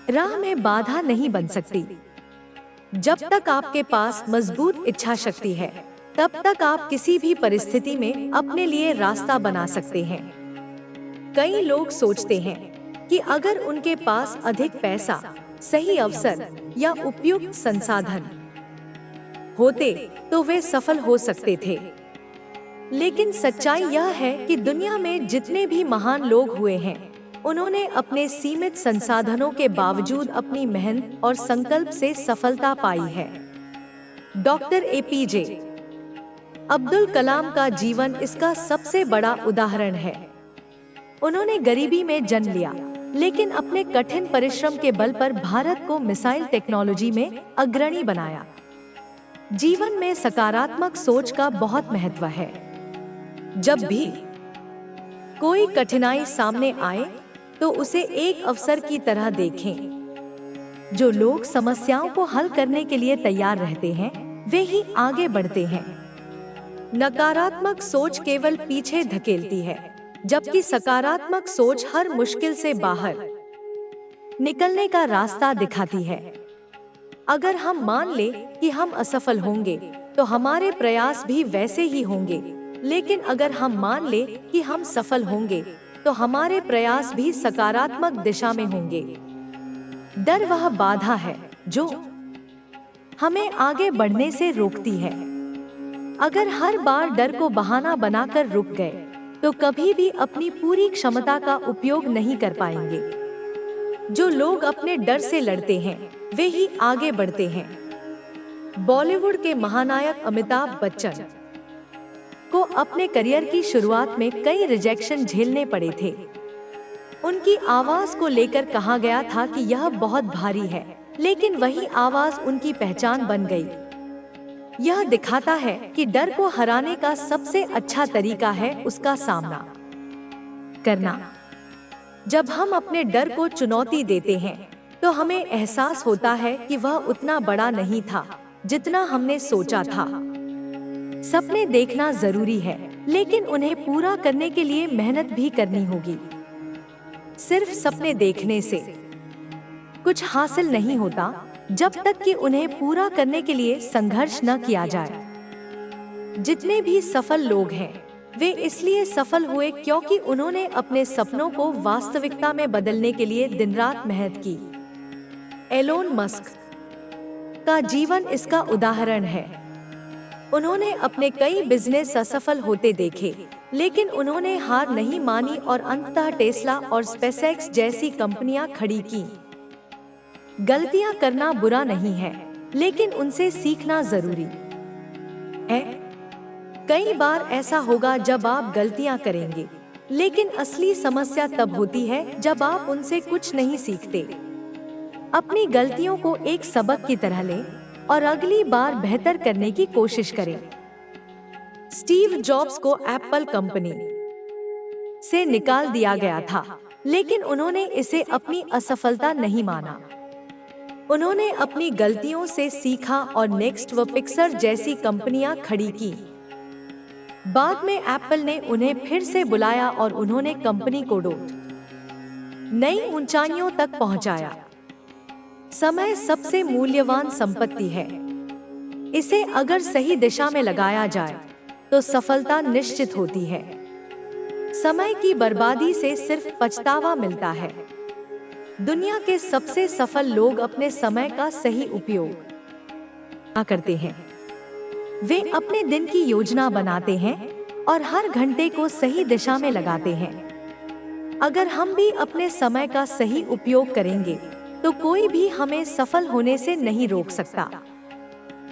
राह में बाधा नहीं बन सकती। जब तक आपके पास मजबूत इच्छा शक्ति है, तब तक आप किसी भी परिस्थिति में अपने लिए रास्ता बना सकते हैं। कई लोग सोचते हैं कि अगर उनके पास अधिक पैसा, सही अवसर या उपयुक्त संसाधन होते तो वे सफल हो सकते थे। लेकिन सच्चाई यह है कि दुनिया में जितने भी महान लोग हुए हैं, उन्होंने अपने सीमित संसाधनों के बावजूद अपनी मेहनत और संकल्प से सफलता पाई है। डॉक्टर एपीजे अब्दुल कलाम का जीवन इसका सबसे बड़ा उदाहरण है। उन्होंने गरीबी में जन्म लिया, लेकिन अपने कठिन परिश्रम के बल पर भारत को मिसाइल टेक्नोलॉजी में अग्रणी बनाया। जीवन में सकारात्मक सोच का बहुत महत्व है। जब भी कोई कठिनाई सामने आए, तो उसे एक अवसर की तरह देखें। जो लोग समस्याओं को हल करने के लिए तैयार रहते हैं, वे ही आगे बढ़ते हैं। नकारात्मक सोच केवल पीछे धकेलती है, जबकि सकारात्मक सोच हर मुश्किल से बाहर निकलने का रास्ता दिखाती है। अगर हम मान ले कि हम असफल होंगे, तो हमारे प्रयास भी वैसे ही होंगे। लेकिन अगर हम मान ले कि हम सफल होंगे, तो हमारे प्रयास भी सकारात्मक दिशा में होंगे। डर वह बाधा है जो हमें आगे बढ़ने से रोकती है। अगर हर बार डर को बहाना बनाकर रुक गए, तो कभी भी अपनी पूरी क्षमता का उपयोग नहीं कर पाएंगे। जो लोग अपने डर से लड़ते हैं, वे ही आगे बढ़ते हैं। बॉलीवुड के महानायक अमिताभ बच्चन को अपने करियर की शुरुआत में कई रिजेक्शन झेलने पड़े थे। उनकी आवाज को लेकर कहा गया था कि यह बहुत भारी है, लेकिन वही आवाज उनकी पहचान बन गई। यह दिखाता है कि डर को हराने का सबसे अच्छा तरीका है उसका सामना करना। जब हम अपने डर को चुनौती देते हैं, तो हमें एहसास होता है कि वह उतना बड़ा नहीं था जितना हमने सोचा था। सपने देखना जरूरी है, लेकिन उन्हें पूरा करने के लिए मेहनत भी करनी होगी। सिर्फ सपने देखने से कुछ हासिल नहीं होता, जब तक कि उन्हें पूरा करने के लिए संघर्ष न किया जाए। जितने भी सफल लोग हैं, वे इसलिए सफल हुए क्योंकि उन्होंने अपने सपनों को वास्तविकता में बदलने के लिए दिन रात मेहनत की। एलोन मस्क का जीवन इसका उदाहरण है। उन्होंने अपने कई बिजनेस असफल होते देखे, लेकिन उन्होंने हार नहीं मानी और अंततः टेस्ला और स्पेसएक्स जैसी कंपनियां खड़ी की। गलतियां करना बुरा नहीं है, लेकिन उनसे सीखना जरूरी है। कई बार ऐसा होगा जब आप गलतियां करेंगे, लेकिन असली समस्या तब होती है जब आप उनसे कुछ नहीं सीखते। अपनी गलतियों को एक सबक की तरह लें और अगली बार बेहतर करने की कोशिश करें। स्टीव जॉब्स को एप्पल कंपनी से निकाल दिया गया था, लेकिन उन्होंने इसे अपनी असफलता नहीं माना। उन्होंने अपनी गलतियों से सीखा और नेक्स्ट व पिक्सर जैसी कंपनियां खड़ी की। बाद में एप्पल ने उन्हें फिर से बुलाया और उन्होंने कंपनी को नई ऊंचाइयों तक पहुंचाया। समय सबसे मूल्यवान संपत्ति है। इसे अगर सही दिशा में लगाया जाए तो सफलता निश्चित होती है। समय की बर्बादी से सिर्फ पछतावा मिलता है। दुनिया के सबसे सफल लोग अपने समय का सही उपयोग करते हैं। वे अपने दिन की योजना बनाते हैं और हर घंटे को सही दिशा में लगाते हैं। अगर हम भी अपने समय का सही उपयोग करेंगे तो कोई भी हमें सफल होने से नहीं रोक सकता।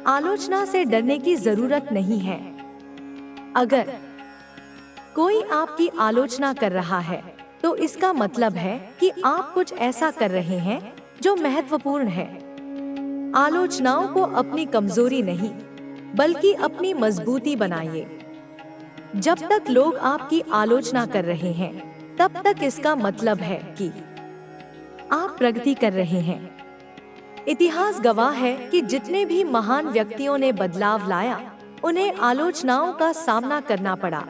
आलोचना से डरने की जरूरत नहीं है। अगर कोई आपकी आलोचना कर रहा है तो इसका मतलब है कि आप कुछ ऐसा कर रहे हैं जो महत्वपूर्ण है। आलोचनाओं को अपनी कमजोरी नहीं बल्कि अपनी मजबूती बनाइए। जब तक लोग आपकी आलोचना कर रहे हैं तब तक इसका मतलब है कि आप प्रगति कर रहे हैं। इतिहास गवाह है कि जितने भी महान व्यक्तियों ने बदलाव लाया उन्हें आलोचनाओं का सामना करना पड़ा।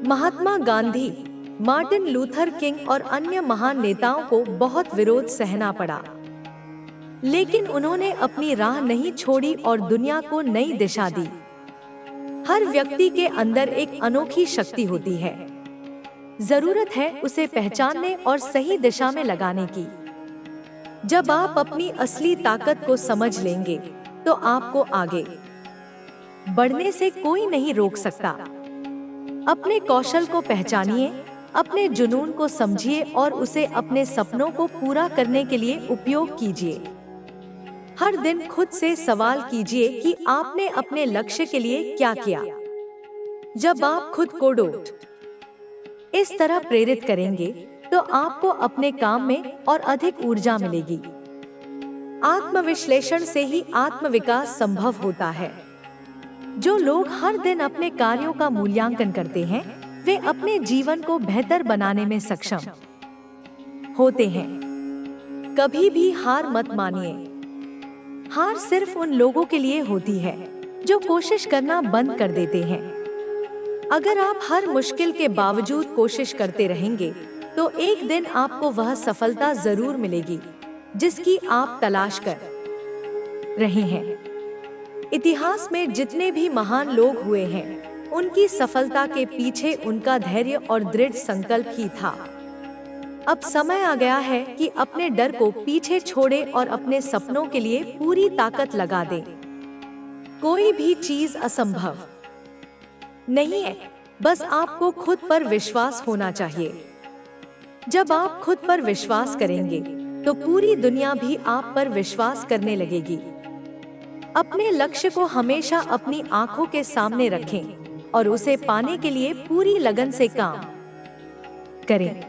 Mahatma Gandhi, Martin Luther king और अन्य महान नेताओं को बहुत विरोध सहना पड़ा, लेकिन उन्होंने अपनी राह नहीं छोड़ी और दुनिया को नई दिशा दी। हर व्यक्ति के अंदर एक अनोखी शक्ति होती है। जरूरत है उसे पहचानने और सही दिशा में लगाने की। जब आप अपनी असली ताकत को समझ लेंगे तो आपको आगे बढ़ने से कोई नहीं रोक सकता। अपने कौशल को पहचानिए, अपने जुनून को समझिए और उसे अपने सपनों को पूरा करने के लिए उपयोग कीजिए। हर दिन खुद से सवाल कीजिए कि आपने अपने लक्ष्य के लिए क्या किया। जब आप खुद को इस तरह प्रेरित करेंगे तो आपको अपने काम में और अधिक ऊर्जा मिलेगी। आत्मविश्लेषण से ही आत्मविकास संभव होता है। जो लोग हर दिन अपने कार्यों का मूल्यांकन करते हैं वे अपने जीवन को बेहतर बनाने में सक्षम होते हैं। कभी भी हार मत मानिए। हार सिर्फ उन लोगों के लिए होती है जो कोशिश करना बंद कर देते हैं। अगर आप हर मुश्किल के बावजूद कोशिश करते रहेंगे तो एक दिन आपको वह सफलता जरूर मिलेगी जिसकी आप तलाश कर रहे हैं। इतिहास में जितने भी महान लोग हुए हैं उनकी सफलता के पीछे उनका धैर्य और दृढ़ संकल्प ही था। अब समय आ गया है कि अपने डर को पीछे छोड़े और अपने सपनों के लिए पूरी ताकत लगा दें। कोई भी चीज असंभव नहीं है, बस आपको खुद पर विश्वास होना चाहिए। जब आप खुद पर विश्वास करेंगे तो पूरी दुनिया भी आप पर विश्वास करने लगेगी। अपने लक्ष्य को हमेशा अपनी आंखों के सामने रखें और उसे पाने के लिए पूरी लगन से काम करें।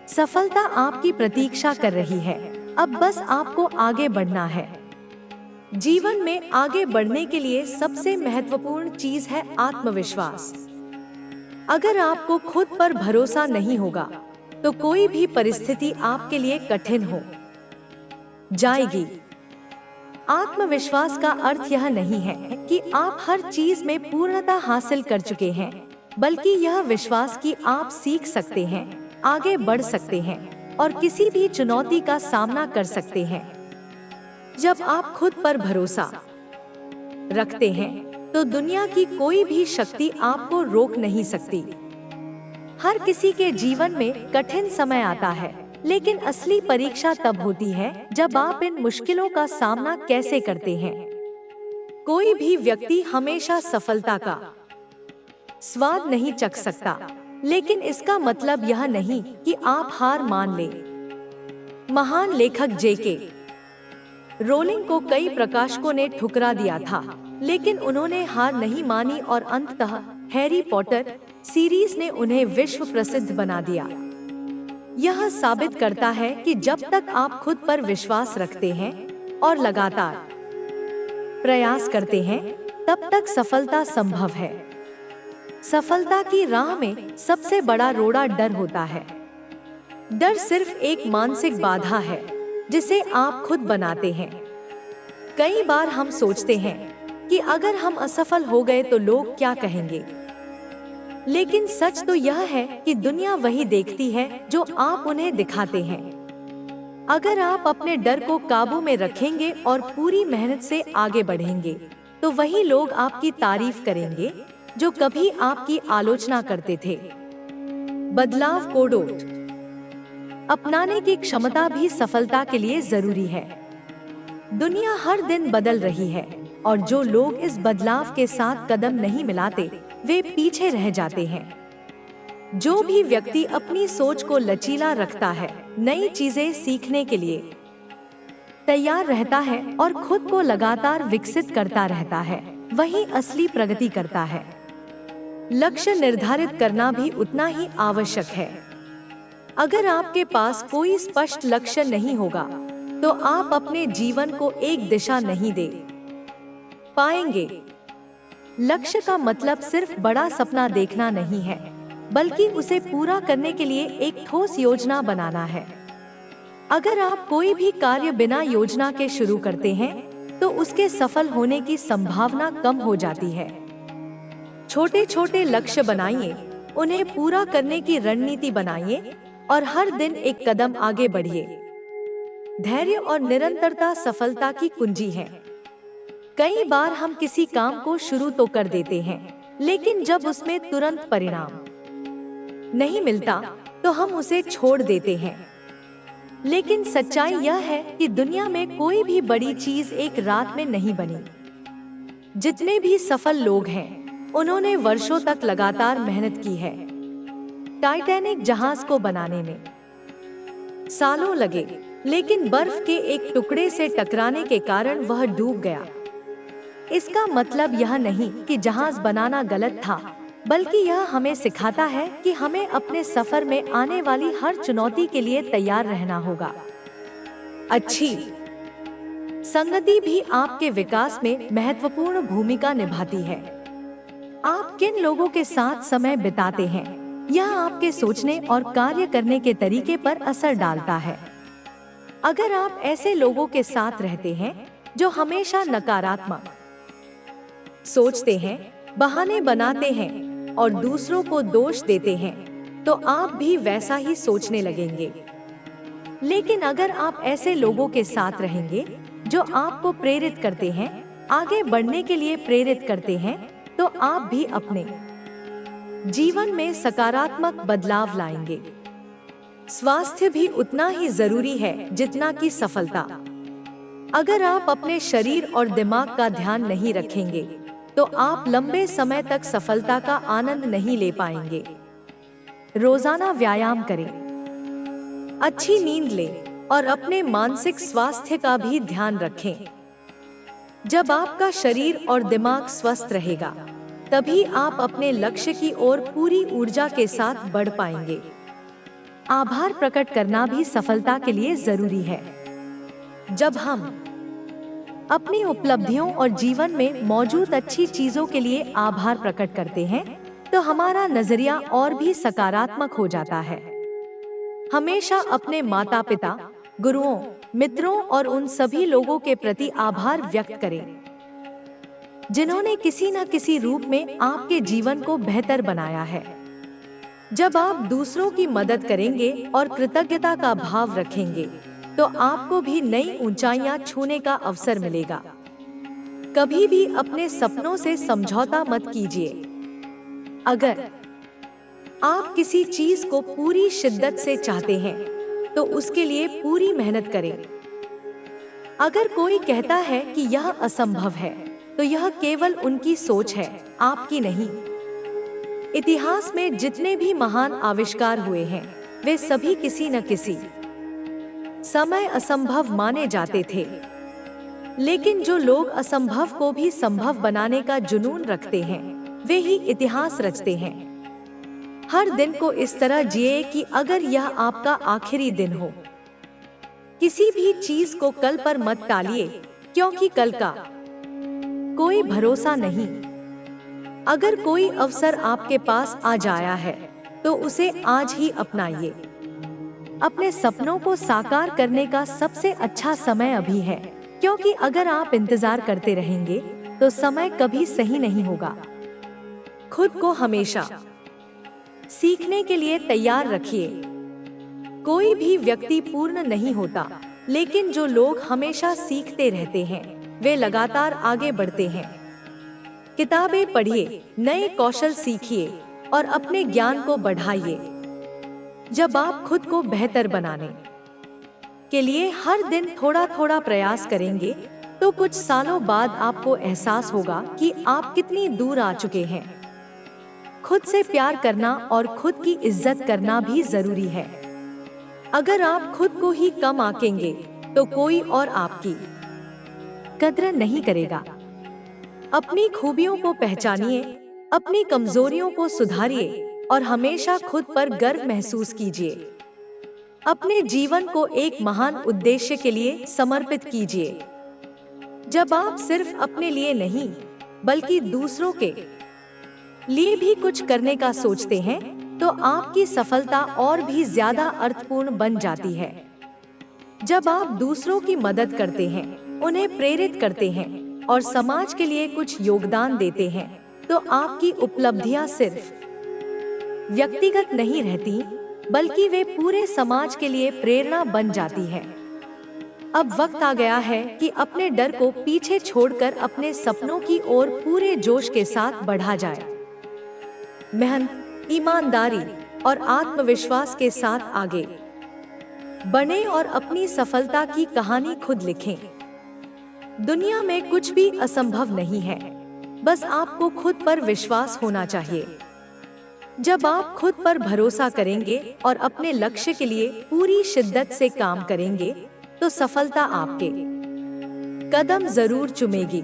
सफलता आपकी प्रतीक्षा कर रही है, अब बस आपको आगे बढ़ना है। जीवन में आगे बढ़ने के लिए सबसे महत्वपूर्ण चीज है आत्मविश्वास। अगर आपको खुद पर भरोसा नहीं होगा तो कोई भी परिस्थिति आपके लिए कठिन हो जाएगी। आत्मविश्वास का अर्थ यह नहीं है कि आप हर चीज में पूर्णता हासिल कर चुके हैं, बल्कि यह विश्वास कि आप सीख सकते हैं, आगे बढ़ सकते हैं और किसी भी चुनौती का सामना कर सकते हैं। जब आप खुद पर भरोसा रखते हैं तो दुनिया की कोई भी शक्ति आपको रोक नहीं सकती। हर किसी के जीवन में कठिन समय आता है, लेकिन असली परीक्षा तब होती है जब आप इन मुश्किलों का सामना कैसे करते हैं। कोई भी व्यक्ति हमेशा सफलता का स्वाद नहीं चख सकता, लेकिन इसका मतलब यह नहीं कि आप हार मान लें। महान लेखक जेके रोलिंग को कई प्रकाशकों ने ठुकरा दिया था, लेकिन उन्होंने हार नहीं मानी और अंततः हैरी पॉटर सीरीज ने उन्हें विश्व प्रसिद्ध बना दिया। यह साबित करता है कि जब तक आप खुद पर विश्वास रखते हैं और लगातार प्रयास करते हैं, तब तक सफलता संभव है। सफलता की राह में सबसे बड़ा रोड़ा डर होता है। डर सिर्फ एक मानसिक बाधा है जिसे आप खुद बनाते हैं। कई बार हम सोचते हैं कि अगर हम असफल हो गए तो लोग क्या कहेंगे, लेकिन सच तो यह है कि दुनिया वही देखती है जो आप उन्हें दिखाते हैं। अगर आप अपने डर को काबू में रखेंगे और पूरी मेहनत से आगे बढ़ेंगे तो वही लोग आपकी तारीफ करेंगे जो कभी आपकी आलोचना करते थे। बदलाव को अपनाने की क्षमता भी सफलता के लिए जरूरी है। दुनिया हर दिन बदल रही है और जो लोग इस बदलाव के साथ कदम नहीं मिलाते, वे पीछे रह जाते हैं। जो भी व्यक्ति अपनी सोच को लचीला रखता है, नई चीजें सीखने के लिए तैयार रहता है और खुद को लगातार विकसित करता रहता है, वही असली प्रगति करता है। लक्ष्य निर्धारित करना भी उतना ही आवश्यक है। अगर आपके पास कोई स्पष्ट लक्ष्य नहीं होगा, तो आप अपने जीवन को एक दिशा नहीं दे पाएंगे। लक्ष्य का मतलब सिर्फ बड़ा सपना देखना नहीं है, बल्कि उसे पूरा करने के लिए एक ठोस योजना बनाना है। अगर आप कोई भी कार्य बिना योजना के शुरू करते हैं, तो उसके सफल होने की संभावना कम हो जाती है। छोटे छोटे लक्ष्य बनाइए, उन्हें पूरा करने की रणनीति बनाइए और हर दिन एक कदम आगे बढ़िए। धैर्य और निरंतरता सफलता की कुंजी है। कई बार हम किसी काम को शुरू तो कर देते हैं, लेकिन जब उसमें तुरंत परिणाम नहीं मिलता, तो हम उसे छोड़ देते हैं। लेकिन सच्चाई यह है कि दुनिया में कोई भी बड़ी चीज एक रात में नहीं बनी। जितने भी सफल लोग हैं, उन्होंने वर्षों तक लगातार मेहनत की है। टाइटैनिक जहाज को बनाने में सालों लगे, लेकिन बर्फ के एक टुकड़े से टकराने के कारण वह डूब गया। इसका मतलब यह नहीं कि जहाज बनाना गलत था, बल्कि यह हमें सिखाता है कि हमें अपने सफर में आने वाली हर चुनौती के लिए तैयार रहना होगा। अच्छी संगति भी आपके विकास में महत्वपूर्ण भूमिका निभाती है। आप किन लोगों के साथ समय बिताते हैं, यह आपके सोचने और कार्य करने के तरीके पर असर डालता है। अगर आप ऐसे लोगों के साथ रहते हैं जो हमेशा नकारात्मक सोचते हैं, बहाने बनाते हैं और दूसरों को दोष देते हैं, तो आप भी वैसा ही सोचने लगेंगे। लेकिन अगर आप ऐसे लोगों के साथ रहेंगे जो आपको प्रेरित करते हैं, आगे बढ़ने के लिए प्रेरित करते हैं, तो आप भी अपने जीवन में सकारात्मक बदलाव लाएंगे। स्वास्थ्य भी उतना ही जरूरी है जितना कि सफलता। अगर आप अपने शरीर और दिमाग का ध्यान नहीं रखेंगे, तो आप लंबे समय तक सफलता का आनंद नहीं ले पाएंगे। रोजाना व्यायाम करें, अच्छी नींद लें और अपने मानसिक स्वास्थ्य का भी ध्यान रखें। जब आपका शरीर और दिमाग स्वस्थ रहेगा, तभी आप अपने लक्ष्य की ओर पूरी ऊर्जा के साथ बढ़ पाएंगे। आभार प्रकट करना भी सफलता के लिए जरूरी है। जब हम अपनी उपलब्धियों और जीवन में मौजूद अच्छी चीजों के लिए आभार प्रकट करते हैं, तो हमारा नजरिया और भी सकारात्मक हो जाता है। हमेशा अपने माता पिता, गुरुओं, मित्रों और उन सभी लोगों के प्रति आभार व्यक्त करें, जिन्होंने किसी न किसी रूप में आपके जीवन को बेहतर बनाया है। जब आप दूसरों की मदद करेंगे और कृतज्ञता का भाव रखेंगे, तो आपको भी नई ऊंचाइयां छूने का अवसर मिलेगा। कभी भी अपने सपनों से समझौता मत कीजिए। अगर आप किसी चीज को पूरी शिद्दत से चाहते हैं, तो उसके लिए पूरी मेहनत करें। अगर कोई कहता है कि यह असंभव है, तो यह केवल उनकी सोच है, आपकी नहीं। इतिहास में जितने भी महान आविष्कार हुए हैं, वे सभी किसी न किसी समय असंभव माने जाते थे। लेकिन जो लोग असंभव को भी संभव बनाने का जुनून रखते हैं, वे ही इतिहास रचते हैं। हर दिन को इस तरह जिए कि अगर यह आपका आखिरी दिन हो। किसी भी चीज को कल पर मत टालिए, क्योंकि कल का कोई भरोसा नहीं। अगर कोई अवसर आपके पास आ जाया है, तो उसे आज ही अपनाइए। अपने सपनों को साकार करने का सबसे अच्छा समय अभी है, क्योंकि अगर आप इंतजार करते रहेंगे, तो समय कभी सही नहीं होगा। खुद को हमेशा सीखने के लिए तैयार रखिए। कोई भी व्यक्ति पूर्ण नहीं होता, लेकिन जो लोग हमेशा सीखते रहते हैं, वे लगातार आगे बढ़ते हैं। किताबें पढ़िए, नए कौशल सीखिए और अपने ज्ञान को बढ़ाइए। जब आप खुद को बेहतर बनाने के लिए हर दिन थोड़ा थोड़ा प्रयास करेंगे, तो कुछ सालों बाद आपको एहसास होगा कि आप कितनी दूर आ चुके हैं। खुद से प्यार करना और खुद की इज्जत करना भी जरूरी है। अगर आप खुद को ही कम आंकेंगे, तो कोई और आपकी कद्र नहीं करेगा। अपनी खूबियों को पहचानिए, अपनी कमजोरियों को सुधारिए और हमेशा खुद पर गर्व महसूस कीजिए। अपने जीवन को एक महान उद्देश्य के लिए समर्पित कीजिए। जब आप सिर्फ अपने लिए नहीं, बल्कि दूसरों के लिए भी कुछ करने का सोचते हैं, तो आपकी सफलता और भी ज्यादा अर्थपूर्ण बन जाती है। जब आप दूसरों की मदद करते हैं, उन्हें प्रेरित करते हैं और समाज के लिए कुछ योगदान देते हैं, तो आपकी उपलब्धियां सिर्फ व्यक्तिगत नहीं रहती, बल्कि वे पूरे समाज के लिए प्रेरणा बन जाती है। अब वक्त आ गया है कि अपने डर को पीछे छोड़कर अपने सपनों की ओर पूरे जोश के साथ बढ़ा जाए। मेहनत, ईमानदारी और आत्मविश्वास के साथ आगे बढ़ें और अपनी सफलता की कहानी खुद लिखें। दुनिया में कुछ भी असंभव नहीं है, बस आपको खुद पर विश्वास होना चाहिए। जब आप खुद पर भरोसा करेंगे और अपने लक्ष्य के लिए पूरी शिद्दत से काम करेंगे, तो सफलता आपके कदम जरूर चूमेगी।